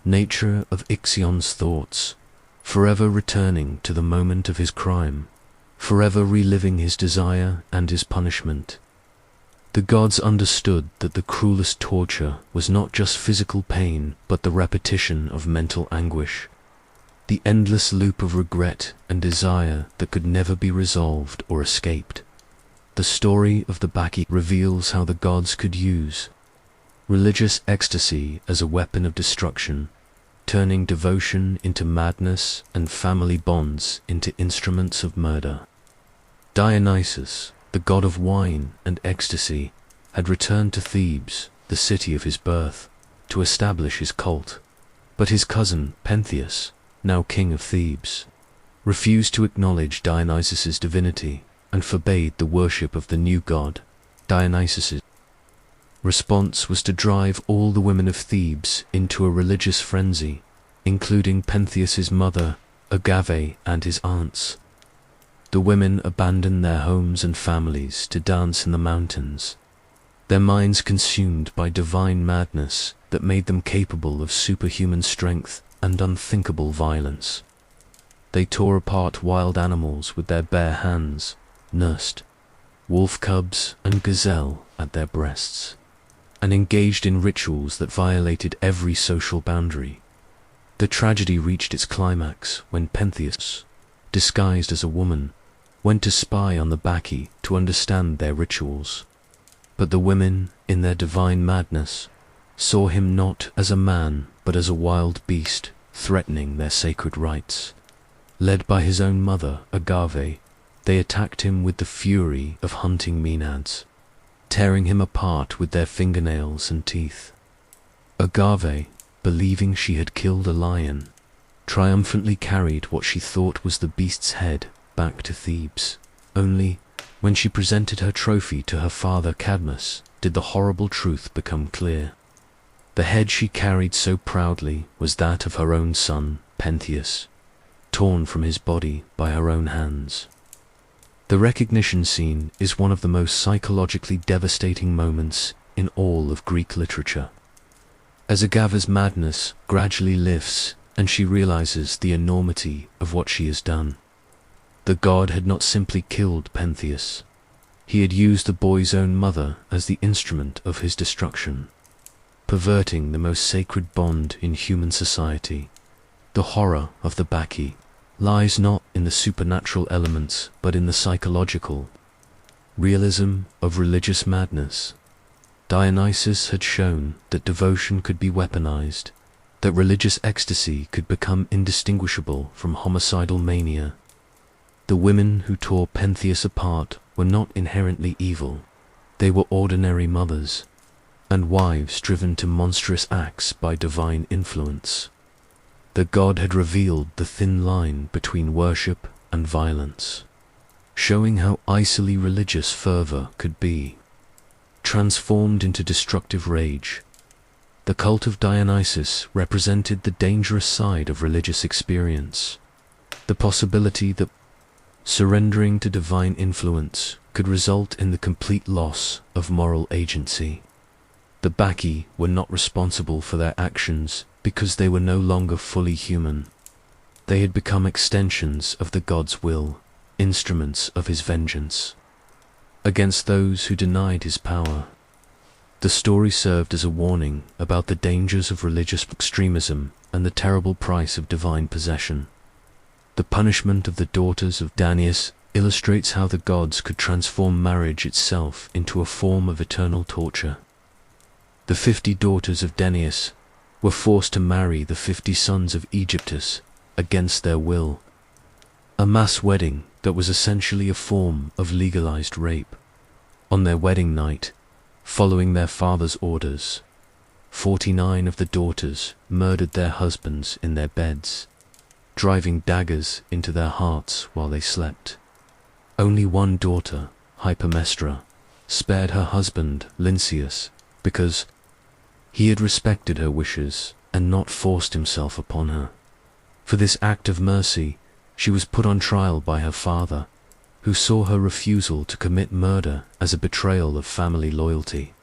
nature of Ixion's thoughts, forever returning to the moment of his crime, forever reliving his desire and his punishment. The gods understood that the cruelest torture was not just physical pain, but the repetition of mental anguish, the endless loop of regret and desire that could never be resolved or escaped. The story of the Bacchae reveals how the gods could use religious ecstasy as a weapon of destruction, turning devotion into madness and family bonds into instruments of murder. Dionysus, the god of wine and ecstasy, had returned to Thebes, the city of his birth, to establish his cult. But his cousin, Pentheus, now king of Thebes, refused to acknowledge Dionysus's divinity and forbade the worship of the new god. Dionysus's response was to drive all the women of Thebes into a religious frenzy, including Pentheus's mother, Agave, and his aunts. The women abandoned their homes and families to dance in the mountains, their minds consumed by divine madness that made them capable of superhuman strength and unthinkable violence. They tore apart wild animals with their bare hands, nursed wolf cubs and gazelle at their breasts, and engaged in rituals that violated every social boundary. The tragedy reached its climax when Pentheus, disguised as a woman, went to spy on the Bacchae to understand their rituals. But the women, in their divine madness, saw him not as a man but as a wild beast threatening their sacred rites. Led by his own mother, Agave, they attacked him with the fury of hunting Maenads, tearing him apart with their fingernails and teeth. Agave, believing she had killed a lion, triumphantly carried what she thought was the beast's head back to Thebes. Only, when she presented her trophy to her father Cadmus, did the horrible truth become clear. The head she carried so proudly was that of her own son, Pentheus, torn from his body by her own hands. The recognition scene is one of the most psychologically devastating moments in all of Greek literature. As Agave's madness gradually lifts and she realizes the enormity of what she has done, the god had not simply killed Pentheus. He had used the boy's own mother as the instrument of his destruction, perverting the most sacred bond in human society. The horror of the Bacchae lies not in the supernatural elements but in the psychological realism of religious madness. Dionysus had shown that devotion could be weaponized, that religious ecstasy could become indistinguishable from homicidal mania. The women who tore Pentheus apart were not inherently evil. They were ordinary mothers, and wives driven to monstrous acts by divine influence. The god had revealed the thin line between worship and violence, showing how icily religious fervor could be transformed into destructive rage. The cult of Dionysus represented the dangerous side of religious experience, the possibility that surrendering to divine influence could result in the complete loss of moral agency. The Bacchae were not responsible for their actions because they were no longer fully human. They had become extensions of the god's will, instruments of his vengeance against those who denied his power. The story served as a warning about the dangers of religious extremism and the terrible price of divine possession. The punishment of the daughters of Danaus illustrates how the gods could transform marriage itself into a form of eternal torture. The 50 daughters of Danaus were forced to marry the 50 sons of Aegyptus against their will, a mass wedding that was essentially a form of legalized rape. On their wedding night, following their father's orders, 49 of the daughters murdered their husbands in their beds, driving daggers into their hearts while they slept. Only one daughter, Hypermestra, spared her husband, Lynceus, because he had respected her wishes and not forced himself upon her. For this act of mercy, she was put on trial by her father, who saw her refusal to commit murder as a betrayal of family loyalty.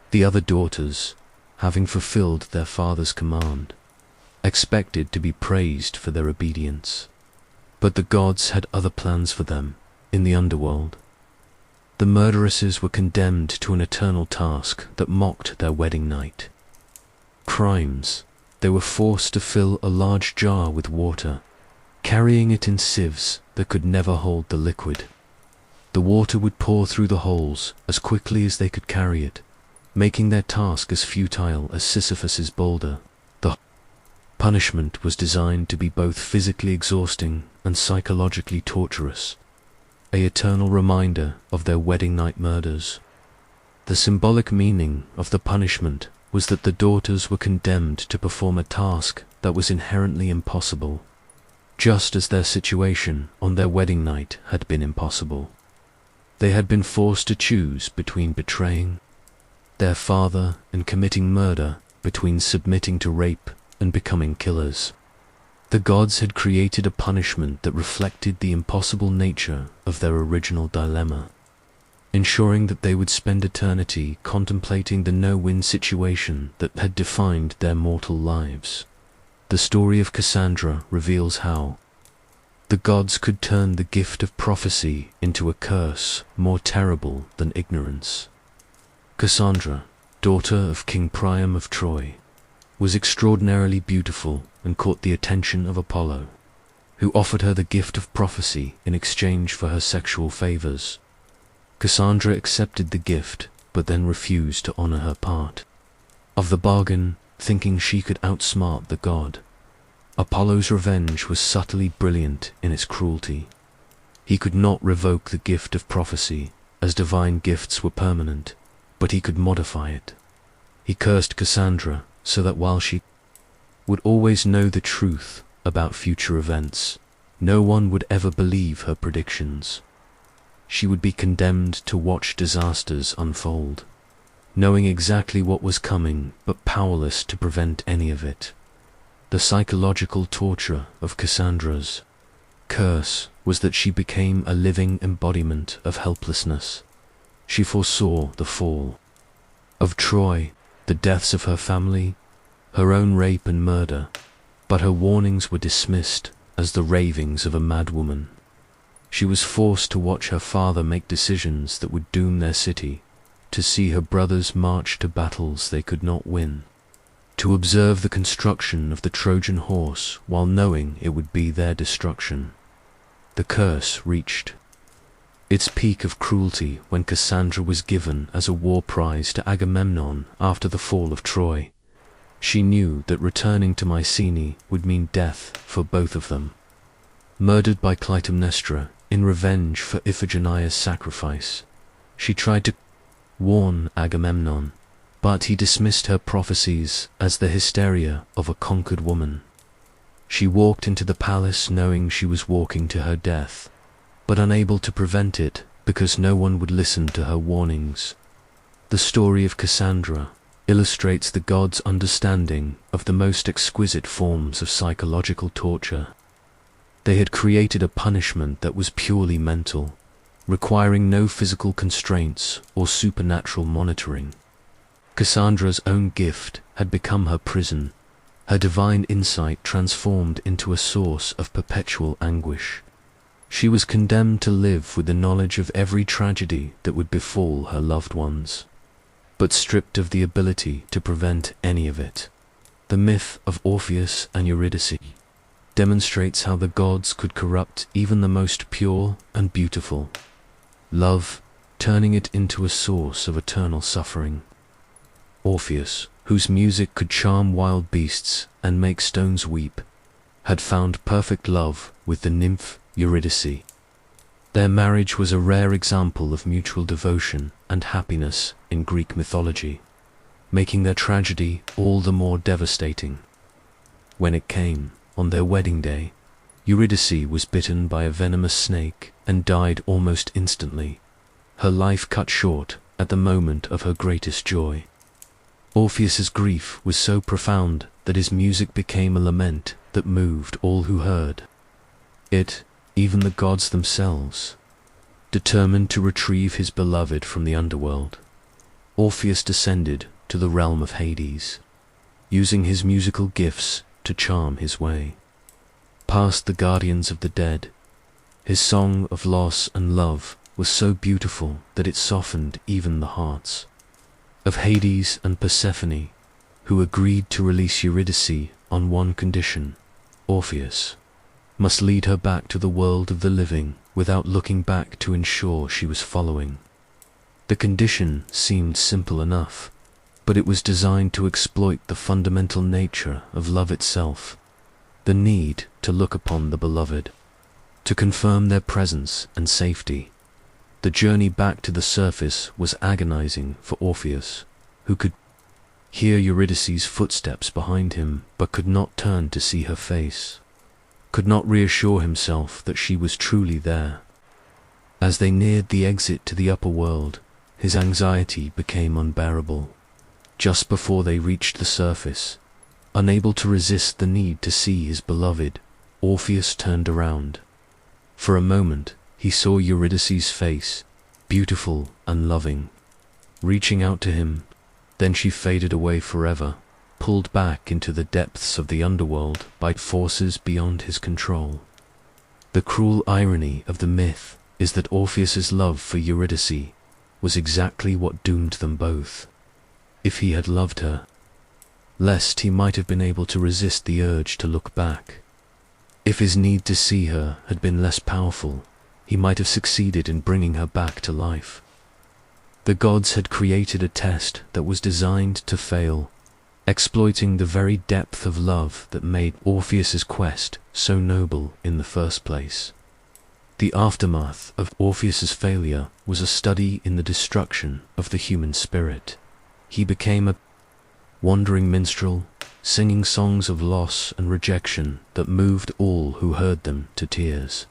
The other daughters, having fulfilled their father's command, expected to be praised for their obedience. But the gods had other plans for them in the underworld. The murderesses were condemned to an eternal task that mocked their wedding night. Crimes. They were forced to fill a large jar with water, carrying it in sieves that could never hold the liquid. The water would pour through the holes as quickly as they could carry it, making their task as futile as Sisyphus's boulder. The punishment was designed to be both physically exhausting and psychologically torturous, an eternal reminder of their wedding night murders. The symbolic meaning of the punishment was that the daughters were condemned to perform a task that was inherently impossible, just as their situation on their wedding night had been impossible. They had been forced to choose between betraying their father and committing murder, between submitting to rape and becoming killers. The gods had created a punishment that reflected the impossible nature of their original dilemma, ensuring that they would spend eternity contemplating the no-win situation that had defined their mortal lives. The story of Cassandra reveals how The gods could turn the gift of prophecy into a curse more terrible than ignorance. Cassandra, daughter of King Priam of Troy, was extraordinarily beautiful and caught the attention of Apollo, who offered her the gift of prophecy in exchange for her sexual favors. Cassandra accepted the gift, but then refused to honor her part of the bargain, thinking she could outsmart the god. Apollo's revenge was subtly brilliant in its cruelty. He could not revoke the gift of prophecy, as divine gifts were permanent, but he could modify it. He cursed Cassandra so that while she would always know the truth about future events, no one would ever believe her predictions. She would be condemned to watch disasters unfold, knowing exactly what was coming but powerless to prevent any of it. The psychological torture of Cassandra's curse was that she became a living embodiment of helplessness. She foresaw the fall of Troy, the deaths of her family, her own rape and murder, but her warnings were dismissed as the ravings of a madwoman. She was forced to watch her father make decisions that would doom their city, to see her brothers march to battles they could not win, to observe the construction of the Trojan horse while knowing it would be their destruction. The curse reached its peak of cruelty when Cassandra was given as a war prize to Agamemnon after the fall of Troy. She knew that returning to Mycenae would mean death for both of them. Murdered by Clytemnestra in revenge for Iphigenia's sacrifice, she tried to warn Agamemnon, but he dismissed her prophecies as the hysteria of a conquered woman. She walked into the palace knowing she was walking to her death, but unable to prevent it because no one would listen to her warnings. The story of Cassandra illustrates the gods' understanding of the most exquisite forms of psychological torture. They had created a punishment that was purely mental, requiring no physical constraints or supernatural monitoring. Cassandra's own gift had become her prison, her divine insight transformed into a source of perpetual anguish. She was condemned to live with the knowledge of every tragedy that would befall her loved ones, but stripped of the ability to prevent any of it. The myth of Orpheus and Eurydice demonstrates how the gods could corrupt even the most pure and beautiful love, turning it into a source of eternal suffering. Orpheus, whose music could charm wild beasts and make stones weep, had found perfect love with the nymph Eurydice. Their marriage was a rare example of mutual devotion and happiness in Greek mythology, making their tragedy all the more devastating. When it came, on their wedding day, Eurydice was bitten by a venomous snake and died almost instantly, her life cut short at the moment of her greatest joy. Orpheus's grief was so profound that his music became a lament that moved all who heard it, even the gods themselves. Determined to retrieve his beloved from the underworld, Orpheus descended to the realm of Hades, using his musical gifts to charm his way past the guardians of the dead. His song of loss and love was so beautiful that it softened even the hearts of Hades and Persephone, who agreed to release Eurydice on one condition: Orpheus must lead her back to the world of the living without looking back to ensure she was following. The condition seemed simple enough, but it was designed to exploit the fundamental nature of love itself, the need to look upon the beloved, to confirm their presence and safety. The journey back to the surface was agonizing for Orpheus, who could hear Eurydice's footsteps behind him but could not turn to see her face, could not reassure himself that she was truly there. As they neared the exit to the upper world, his anxiety became unbearable. Just before they reached the surface, unable to resist the need to see his beloved, Orpheus turned around. For a moment, he saw Eurydice's face, beautiful and loving, reaching out to him. Then she faded away forever, pulled back into the depths of the underworld by forces beyond his control. The cruel irony of the myth is that Orpheus's love for Eurydice was exactly what doomed them both. If he had loved her lest he might have been able to resist the urge to look back. If his need to see her had been less powerful, he might have succeeded in bringing her back to life. The gods had created a test that was designed to fail, exploiting the very depth of love that made Orpheus's quest so noble in the first place. The aftermath of Orpheus's failure was a study in the destruction of the human spirit. He became a wandering minstrel, singing songs of loss and rejection that moved all who heard them to tears.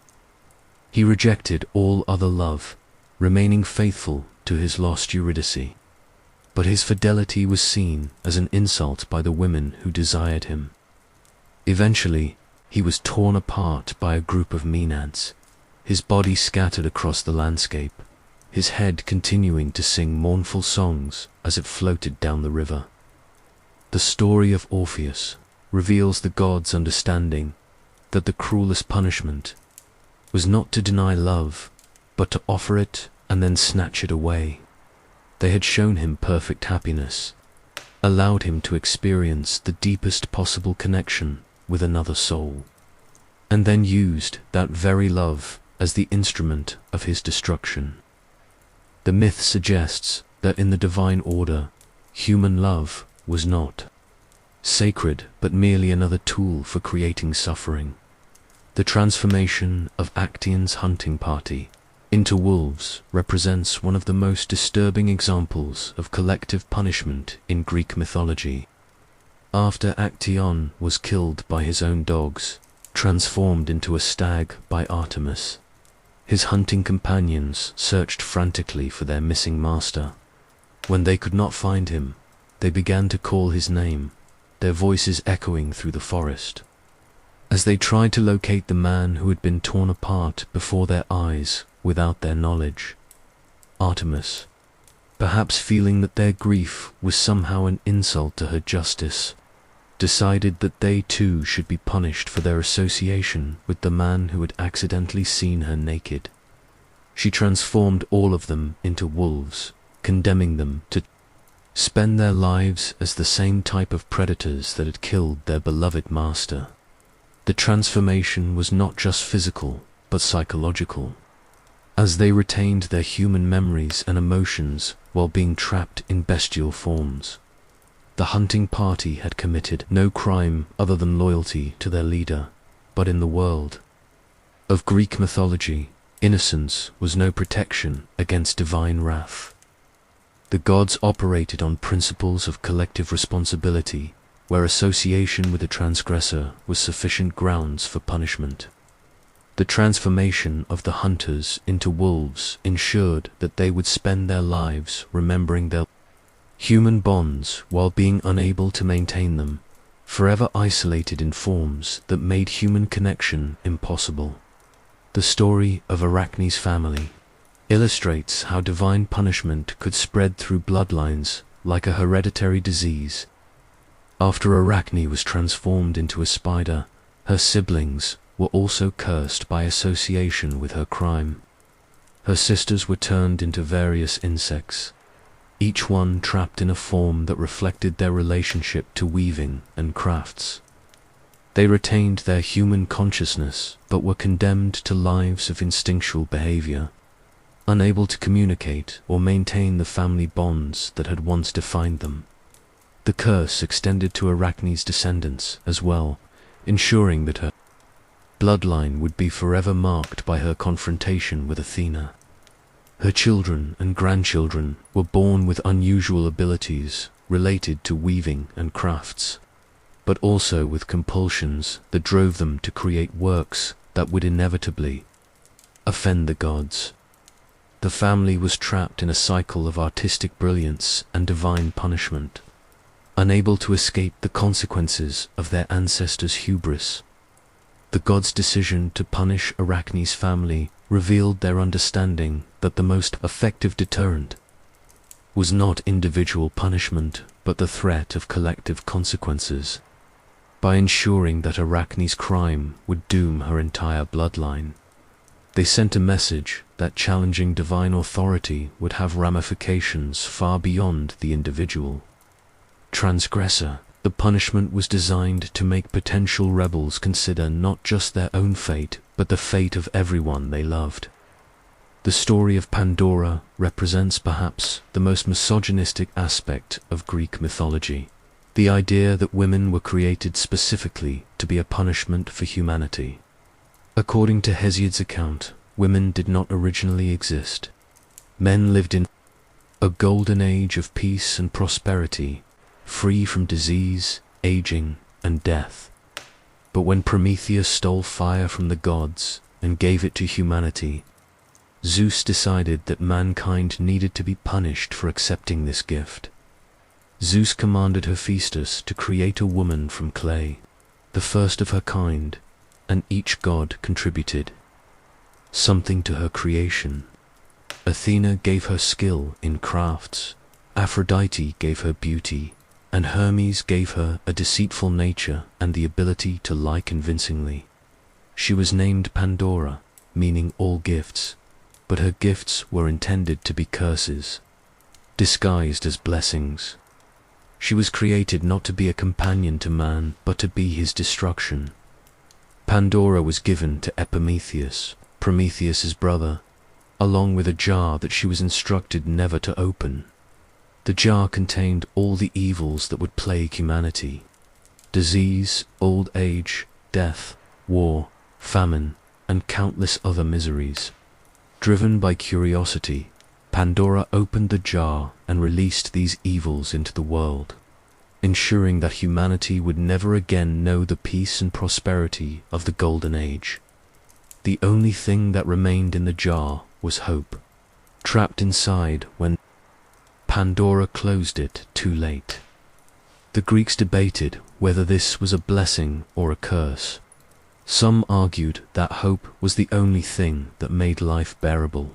He rejected all other love, remaining faithful to his lost Eurydice. But his fidelity was seen as an insult by the women who desired him. Eventually, he was torn apart by a group of Maenads, his body scattered across the landscape, his head continuing to sing mournful songs as it floated down the river. The story of Orpheus reveals the gods' understanding that the cruelest punishment was not to deny love, but to offer it and then snatch it away. They had shown him perfect happiness, allowed him to experience the deepest possible connection with another soul, and then used that very love as the instrument of his destruction. The myth suggests that in the divine order, human love was not sacred, but merely another tool for creating suffering. The transformation of Actaeon's hunting party into wolves represents one of the most disturbing examples of collective punishment in Greek mythology. After Actaeon was killed by his own dogs, transformed into a stag by Artemis, his hunting companions searched frantically for their missing master. When they could not find him, they began to call his name, their voices echoing through the forest. As they tried to locate the man who had been torn apart before their eyes without their knowledge, Artemis, perhaps feeling that their grief was somehow an insult to her justice, decided that they too should be punished for their association with the man who had accidentally seen her naked. She transformed all of them into wolves, condemning them to spend their lives as the same type of predators that had killed their beloved master. The transformation was not just physical, but psychological, as they retained their human memories and emotions while being trapped in bestial forms. The hunting party had committed no crime other than loyalty to their leader, but in the world of Greek mythology, innocence was no protection against divine wrath. The gods operated on principles of collective responsibility, where association with a transgressor was sufficient grounds for punishment. The transformation of the hunters into wolves ensured that they would spend their lives remembering their human bonds while being unable to maintain them, forever isolated in forms that made human connection impossible. The story of Arachne's family illustrates how divine punishment could spread through bloodlines like a hereditary disease. After Arachne was transformed into a spider, her siblings were also cursed by association with her crime. Her sisters were turned into various insects, each one trapped in a form that reflected their relationship to weaving and crafts. They retained their human consciousness, but were condemned to lives of instinctual behavior, unable to communicate or maintain the family bonds that had once defined them. The curse extended to Arachne's descendants as well, ensuring that her bloodline would be forever marked by her confrontation with Athena. Her children and grandchildren were born with unusual abilities related to weaving and crafts, but also with compulsions that drove them to create works that would inevitably offend the gods. The family was trapped in a cycle of artistic brilliance and divine punishment, unable to escape the consequences of their ancestors' hubris. The gods' decision to punish Arachne's family revealed their understanding that the most effective deterrent was not individual punishment, but the threat of collective consequences. by ensuring that Arachne's crime would doom her entire bloodline. They sent a message that challenging divine authority would have ramifications far beyond the individual transgressor. The punishment was designed to make potential rebels consider not just their own fate, but the fate of everyone they loved. The story of Pandora represents perhaps the most misogynistic aspect of Greek mythology. The idea that women were created specifically to be a punishment for humanity. According to Hesiod's account, women did not originally exist. Men lived in a golden age of peace and prosperity, free from disease, aging, and death. But when Prometheus stole fire from the gods and gave it to humanity, Zeus decided that mankind needed to be punished for accepting this gift. Zeus commanded Hephaestus to create a woman from clay, the first of her kind, and each god contributed something to her creation. Athena gave her skill in crafts, Aphrodite gave her beauty, and Hermes gave her a deceitful nature and the ability to lie convincingly. She was named Pandora, meaning all gifts, but her gifts were intended to be curses, disguised as blessings. She was created not to be a companion to man, but to be his destruction. Pandora was given to Epimetheus, Prometheus's brother, along with a jar that she was instructed never to open. The jar contained all the evils that would plague humanity: disease, old age, death, war, famine, and countless other miseries. Driven by curiosity, Pandora opened the jar and released these evils into the world, ensuring that humanity would never again know the peace and prosperity of the Golden Age. The only thing that remained in the jar was hope, trapped inside when Pandora closed it too late. The Greeks debated whether this was a blessing or a curse. Some argued that hope was the only thing that made life bearable,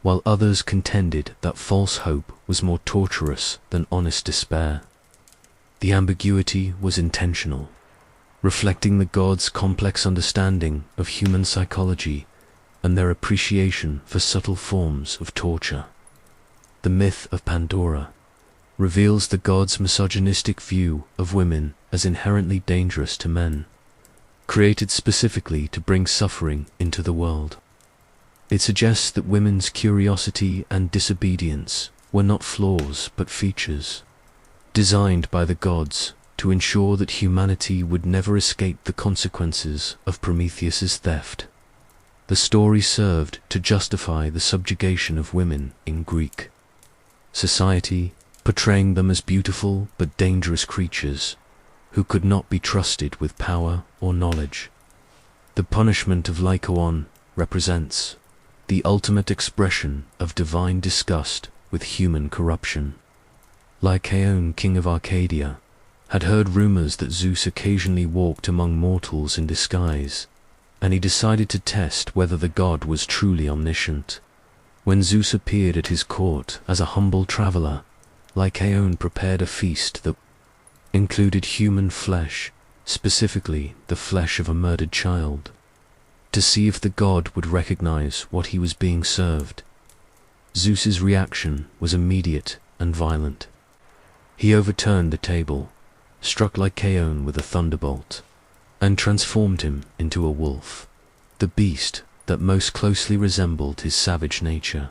while others contended that false hope was more torturous than honest despair. The ambiguity was intentional, reflecting the gods' complex understanding of human psychology and their appreciation for subtle forms of torture. The myth of Pandora reveals the gods' misogynistic view of women as inherently dangerous to men, created specifically to bring suffering into the world. It suggests that women's curiosity and disobedience were not flaws but features, designed by the gods to ensure that humanity would never escape the consequences of Prometheus's theft. The story served to justify the subjugation of women in Greek society, portraying them as beautiful but dangerous creatures who could not be trusted with power or knowledge. The punishment of Lycaon represents the ultimate expression of divine disgust with human corruption. Lycaon, king of Arcadia, had heard rumors that Zeus occasionally walked among mortals in disguise, and he decided to test whether the god was truly omniscient. When Zeus appeared at his court as a humble traveler, Lycaon prepared a feast that included human flesh, specifically the flesh of a murdered child, to see if the god would recognize what he was being served. Zeus's reaction was immediate and violent. He overturned the table, struck Lycaon with a thunderbolt, and transformed him into a wolf, the beast that most closely resembled his savage nature.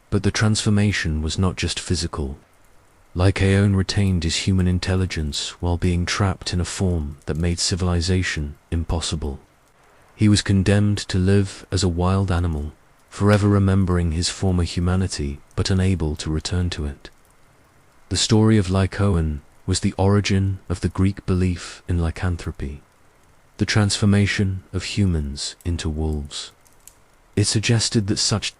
But the transformation was not just physical. Lycaon retained his human intelligence while being trapped in a form that made civilization impossible. He was condemned to live as a wild animal, forever remembering his former humanity but unable to return to it. The story of Lycaon was the origin of the Greek belief in lycanthropy, the transformation of humans into wolves. It suggested that such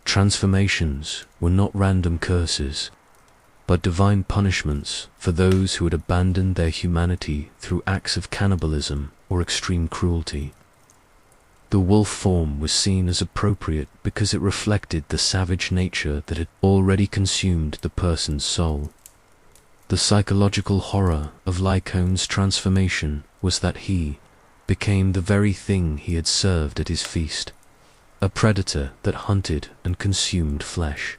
transformations were not random curses, but divine punishments for those who had abandoned their humanity through acts of cannibalism or extreme cruelty. The wolf form was seen as appropriate because it reflected the savage nature that had already consumed the person's soul. The psychological horror of Lycaon's transformation was that he became the very thing he had served at his feast, a predator that hunted and consumed flesh.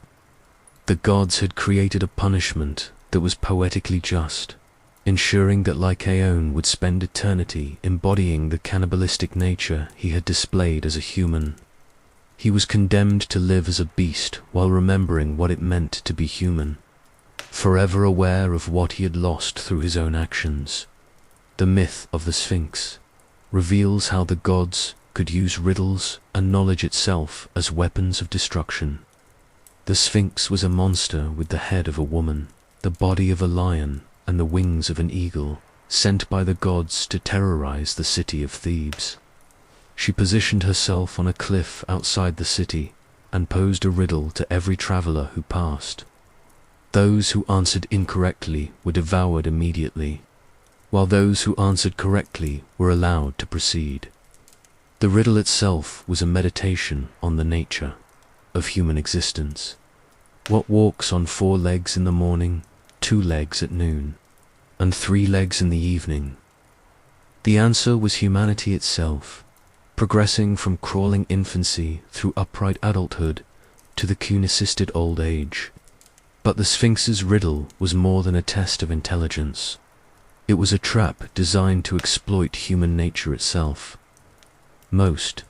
The gods had created a punishment that was poetically just, ensuring that Lycaon would spend eternity embodying the cannibalistic nature he had displayed as a human. He was condemned to live as a beast while remembering what it meant to be human, forever aware of what he had lost through his own actions. The myth of the Sphinx reveals how the gods could use riddles and knowledge itself as weapons of destruction. The Sphinx was a monster with the head of a woman, the body of a lion, and the wings of an eagle, sent by the gods to terrorize the city of Thebes. She positioned herself on a cliff outside the city and posed a riddle to every traveler who passed. Those who answered incorrectly were devoured immediately, while those who answered correctly were allowed to proceed. The riddle itself was a meditation on the nature of human existence. What walks on 4 legs in the morning, 2 legs at noon, and 3 legs in the evening? The answer was humanity itself, progressing from crawling infancy through upright adulthood to the cune-assisted old age. But the Sphinx's riddle was more than a test of intelligence. It was a trap designed to exploit human nature itself. Most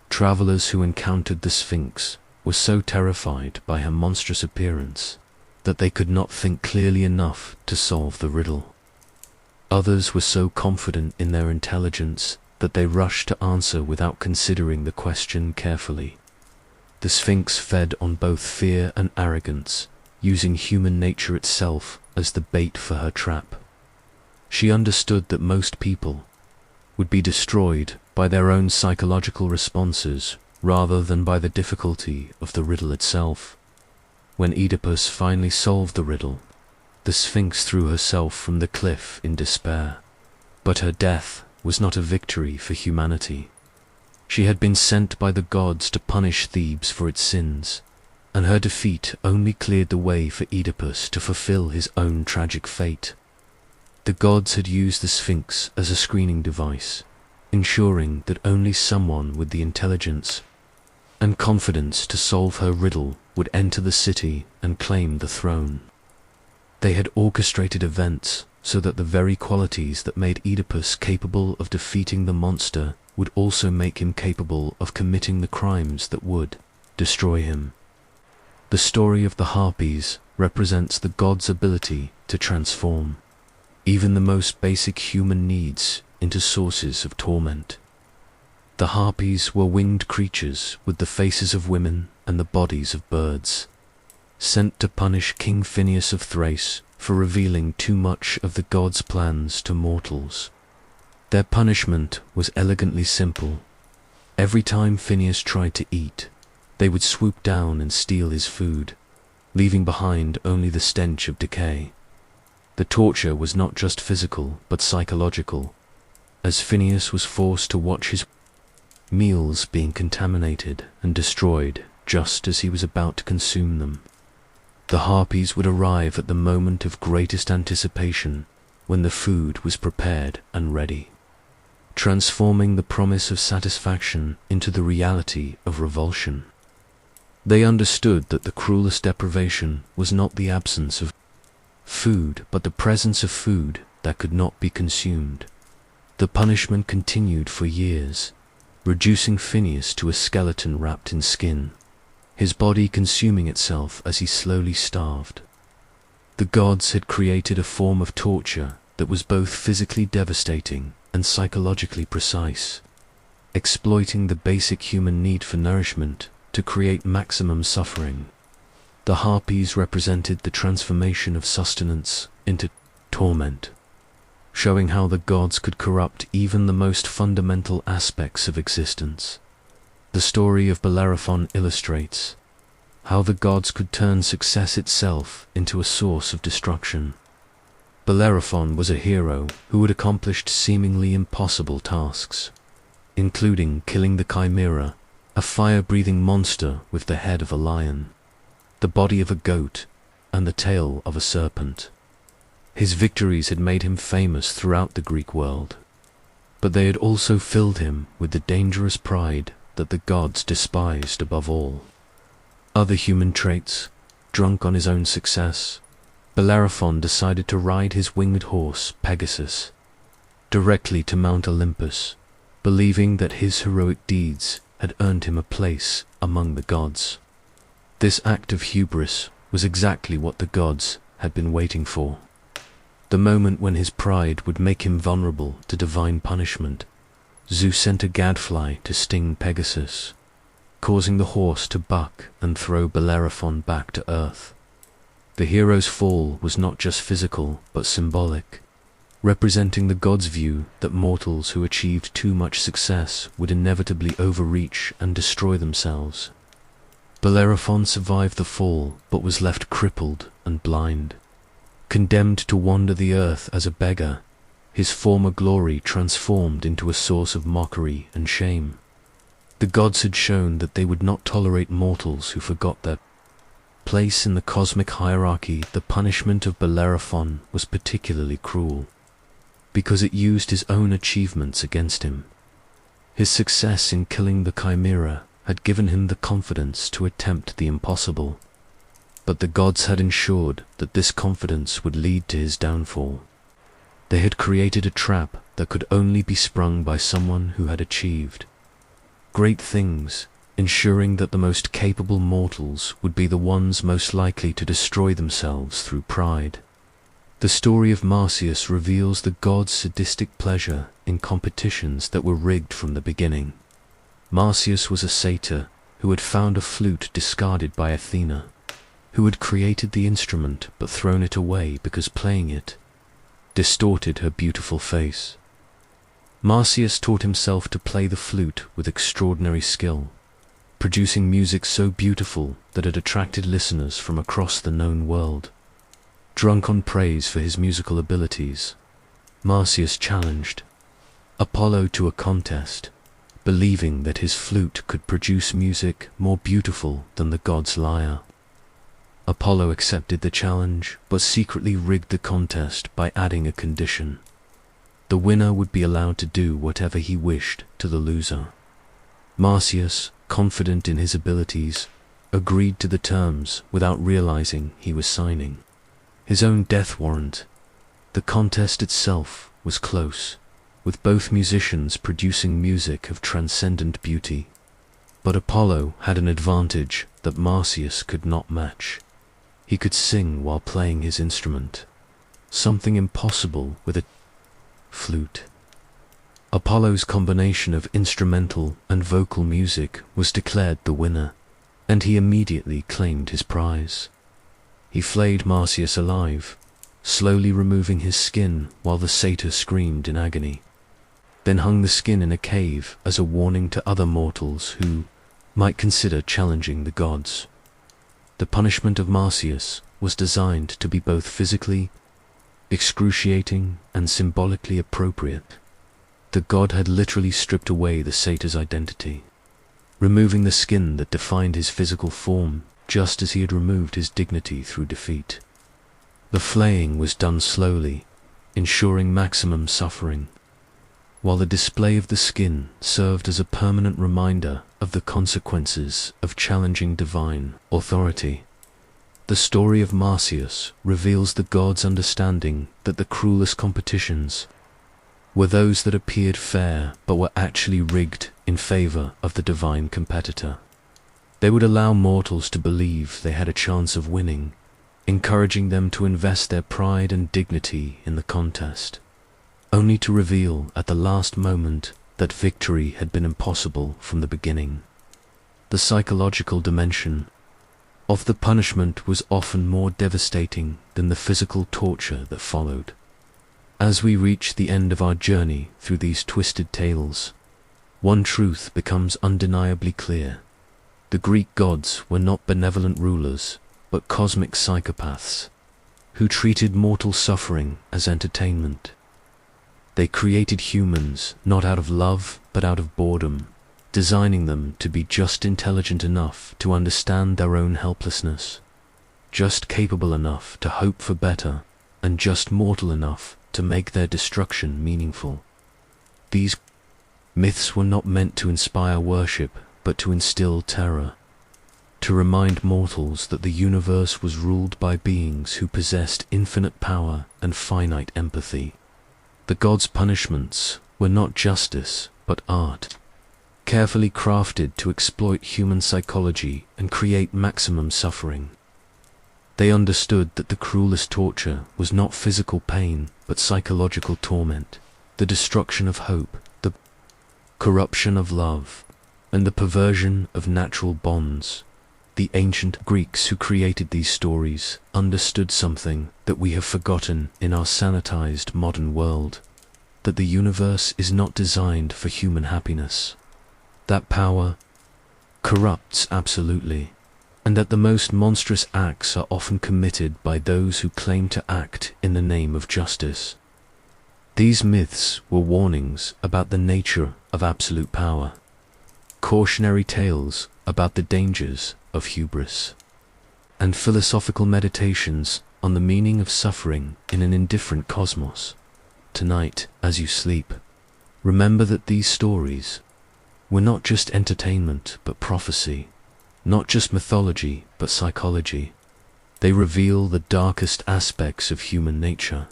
travelers who encountered the Sphinx were so terrified by her monstrous appearance that they could not think clearly enough to solve the riddle. Others were so confident in their intelligence that they rushed to answer without considering the question carefully. The Sphinx fed on both fear and arrogance, using human nature itself as the bait for her trap. She understood that most people would be destroyed by their own psychological responses rather than by the difficulty of the riddle itself. When Oedipus finally solved the riddle, the Sphinx threw herself from the cliff in despair. But her death was not a victory for humanity. She had been sent by the gods to punish Thebes for its sins, and her defeat only cleared the way for Oedipus to fulfill his own tragic fate. The gods had used the Sphinx as a screening device, ensuring that only someone with the intelligence and confidence to solve her riddle would enter the city and claim the throne. They had orchestrated events so that the very qualities that made Oedipus capable of defeating the monster would also make him capable of committing the crimes that would destroy him. The story of the Harpies represents the gods' ability to transform even the most basic human needs into sources of torment. The Harpies were winged creatures with the faces of women and the bodies of birds, sent to punish King Phineus of Thrace for revealing too much of the gods' plans to mortals. Their punishment was elegantly simple. Every time Phineus tried to eat, they would swoop down and steal his food, leaving behind only the stench of decay. The torture was not just physical, but psychological, as Phineus was forced to watch his meals being contaminated and destroyed just as he was about to consume them. The Harpies would arrive at the moment of greatest anticipation, when the food was prepared and ready, transforming the promise of satisfaction into the reality of revulsion. They understood that the cruelest deprivation was not the absence of food, but the presence of food that could not be consumed. The punishment continued for years, reducing Phineus to a skeleton wrapped in skin, his body consuming itself as he slowly starved. The gods had created a form of torture that was both physically devastating and psychologically precise, exploiting the basic human need for nourishment to create maximum suffering. The Harpies represented the transformation of sustenance into torment, showing how the gods could corrupt even the most fundamental aspects of existence. The story of Bellerophon illustrates how the gods could turn success itself into a source of destruction. Bellerophon was a hero who had accomplished seemingly impossible tasks, including killing the Chimera, a fire-breathing monster with the head of a lion, the body of a goat, and the tail of a serpent. His victories had made him famous throughout the Greek world, but they had also filled him with the dangerous pride that the gods despised above all. Other human traits, drunk on his own success, Bellerophon decided to ride his winged horse, Pegasus, directly to Mount Olympus, believing that his heroic deeds had earned him a place among the gods. This act of hubris was exactly what the gods had been waiting for. The moment when his pride would make him vulnerable to divine punishment, Zeus sent a gadfly to sting Pegasus, causing the horse to buck and throw Bellerophon back to earth. The hero's fall was not just physical but symbolic, representing the gods' view that mortals who achieved too much success would inevitably overreach and destroy themselves. Bellerophon survived the fall but was left crippled and blind. Condemned to wander the earth as a beggar, his former glory transformed into a source of mockery and shame. The gods had shown that they would not tolerate mortals who forgot their place in the cosmic hierarchy. The punishment of Bellerophon was particularly cruel, because it used his own achievements against him. His success in killing the Chimera had given him the confidence to attempt the impossible, but the gods had ensured that this confidence would lead to his downfall. They had created a trap that could only be sprung by someone who had achieved great things, ensuring that the most capable mortals would be the ones most likely to destroy themselves through pride. The story of Marsyas reveals the gods' sadistic pleasure in competitions that were rigged from the beginning. Marsyas was a satyr who had found a flute discarded by Athena, who had created the instrument but thrown it away because playing it distorted her beautiful face. Marsyas taught himself to play the flute with extraordinary skill, producing music so beautiful that it attracted listeners from across the known world. Drunk on praise for his musical abilities, Marsyas challenged Apollo to a contest, believing that his flute could produce music more beautiful than the god's lyre. Apollo accepted the challenge, but secretly rigged the contest by adding a condition. The winner would be allowed to do whatever he wished to the loser. Marsyas, confident in his abilities, agreed to the terms without realizing he was signing his own death warrant. The contest itself was close, with both musicians producing music of transcendent beauty. But Apollo had an advantage that Marsyas could not match. He could sing while playing his instrument, something impossible with a flute. Apollo's combination of instrumental and vocal music was declared the winner, and he immediately claimed his prize. He flayed Marsyas alive, slowly removing his skin while the satyr screamed in agony, then hung the skin in a cave as a warning to other mortals who might consider challenging the gods. The punishment of Marsyas was designed to be both physically excruciating and symbolically appropriate. The god had literally stripped away the satyr's identity, removing the skin that defined his physical form, just as he had removed his dignity through defeat. The flaying was done slowly, ensuring maximum suffering, while the display of the skin served as a permanent reminder of the consequences of challenging divine authority. The story of Marsyas reveals the gods' understanding that the cruelest competitions were those that appeared fair but were actually rigged in favor of the divine competitor. They would allow mortals to believe they had a chance of winning, encouraging them to invest their pride and dignity in the contest, only to reveal at the last moment that victory had been impossible from the beginning. The psychological dimension of the punishment was often more devastating than the physical torture that followed. As we reach the end of our journey through these twisted tales, one truth becomes undeniably clear. The Greek gods were not benevolent rulers, but cosmic psychopaths, who treated mortal suffering as entertainment. They created humans not out of love, but out of boredom, designing them to be just intelligent enough to understand their own helplessness, just capable enough to hope for better, and just mortal enough to make their destruction meaningful. These myths were not meant to inspire worship, but to instill terror, to remind mortals that the universe was ruled by beings who possessed infinite power and finite empathy. The gods' punishments were not justice, but art, carefully crafted to exploit human psychology and create maximum suffering. They understood that the cruelest torture was not physical pain, but psychological torment, the destruction of hope, the corruption of love, and the perversion of natural bonds. The ancient Greeks who created these stories understood something that we have forgotten in our sanitized modern world, that the universe is not designed for human happiness, that power corrupts absolutely, and that the most monstrous acts are often committed by those who claim to act in the name of justice. These myths were warnings about the nature of absolute power, cautionary tales about the dangers of hubris, and philosophical meditations on the meaning of suffering in an indifferent cosmos. Tonight, as you sleep, remember that these stories were not just entertainment but prophecy, not just mythology but psychology. They reveal the darkest aspects of human nature,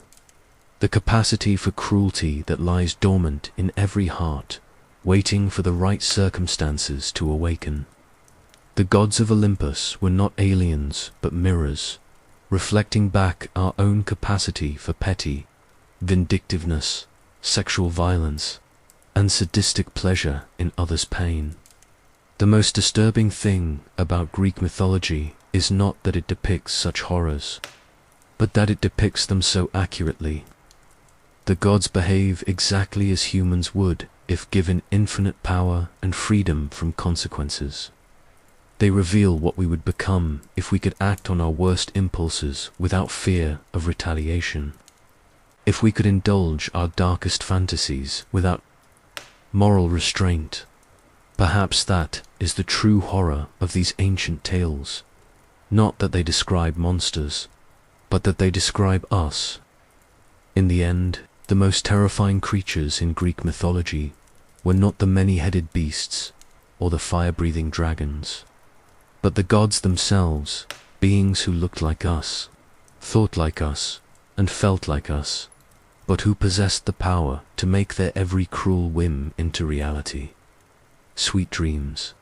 the capacity for cruelty that lies dormant in every heart, waiting for the right circumstances to awaken. The gods of Olympus were not aliens but mirrors, reflecting back our own capacity for petty vindictiveness, sexual violence, and sadistic pleasure in others' pain. The most disturbing thing about Greek mythology is not that it depicts such horrors, but that it depicts them so accurately. The gods behave exactly as humans would if given infinite power and freedom from consequences. They reveal what we would become if we could act on our worst impulses without fear of retaliation, if we could indulge our darkest fantasies without moral restraint. Perhaps that is the true horror of these ancient tales, not that they describe monsters, but that they describe us. In the end, the most terrifying creatures in Greek mythology were not the many-headed beasts or the fire-breathing dragons, but the gods themselves, beings who looked like us, thought like us, and felt like us, but who possessed the power to make their every cruel whim into reality. Sweet dreams.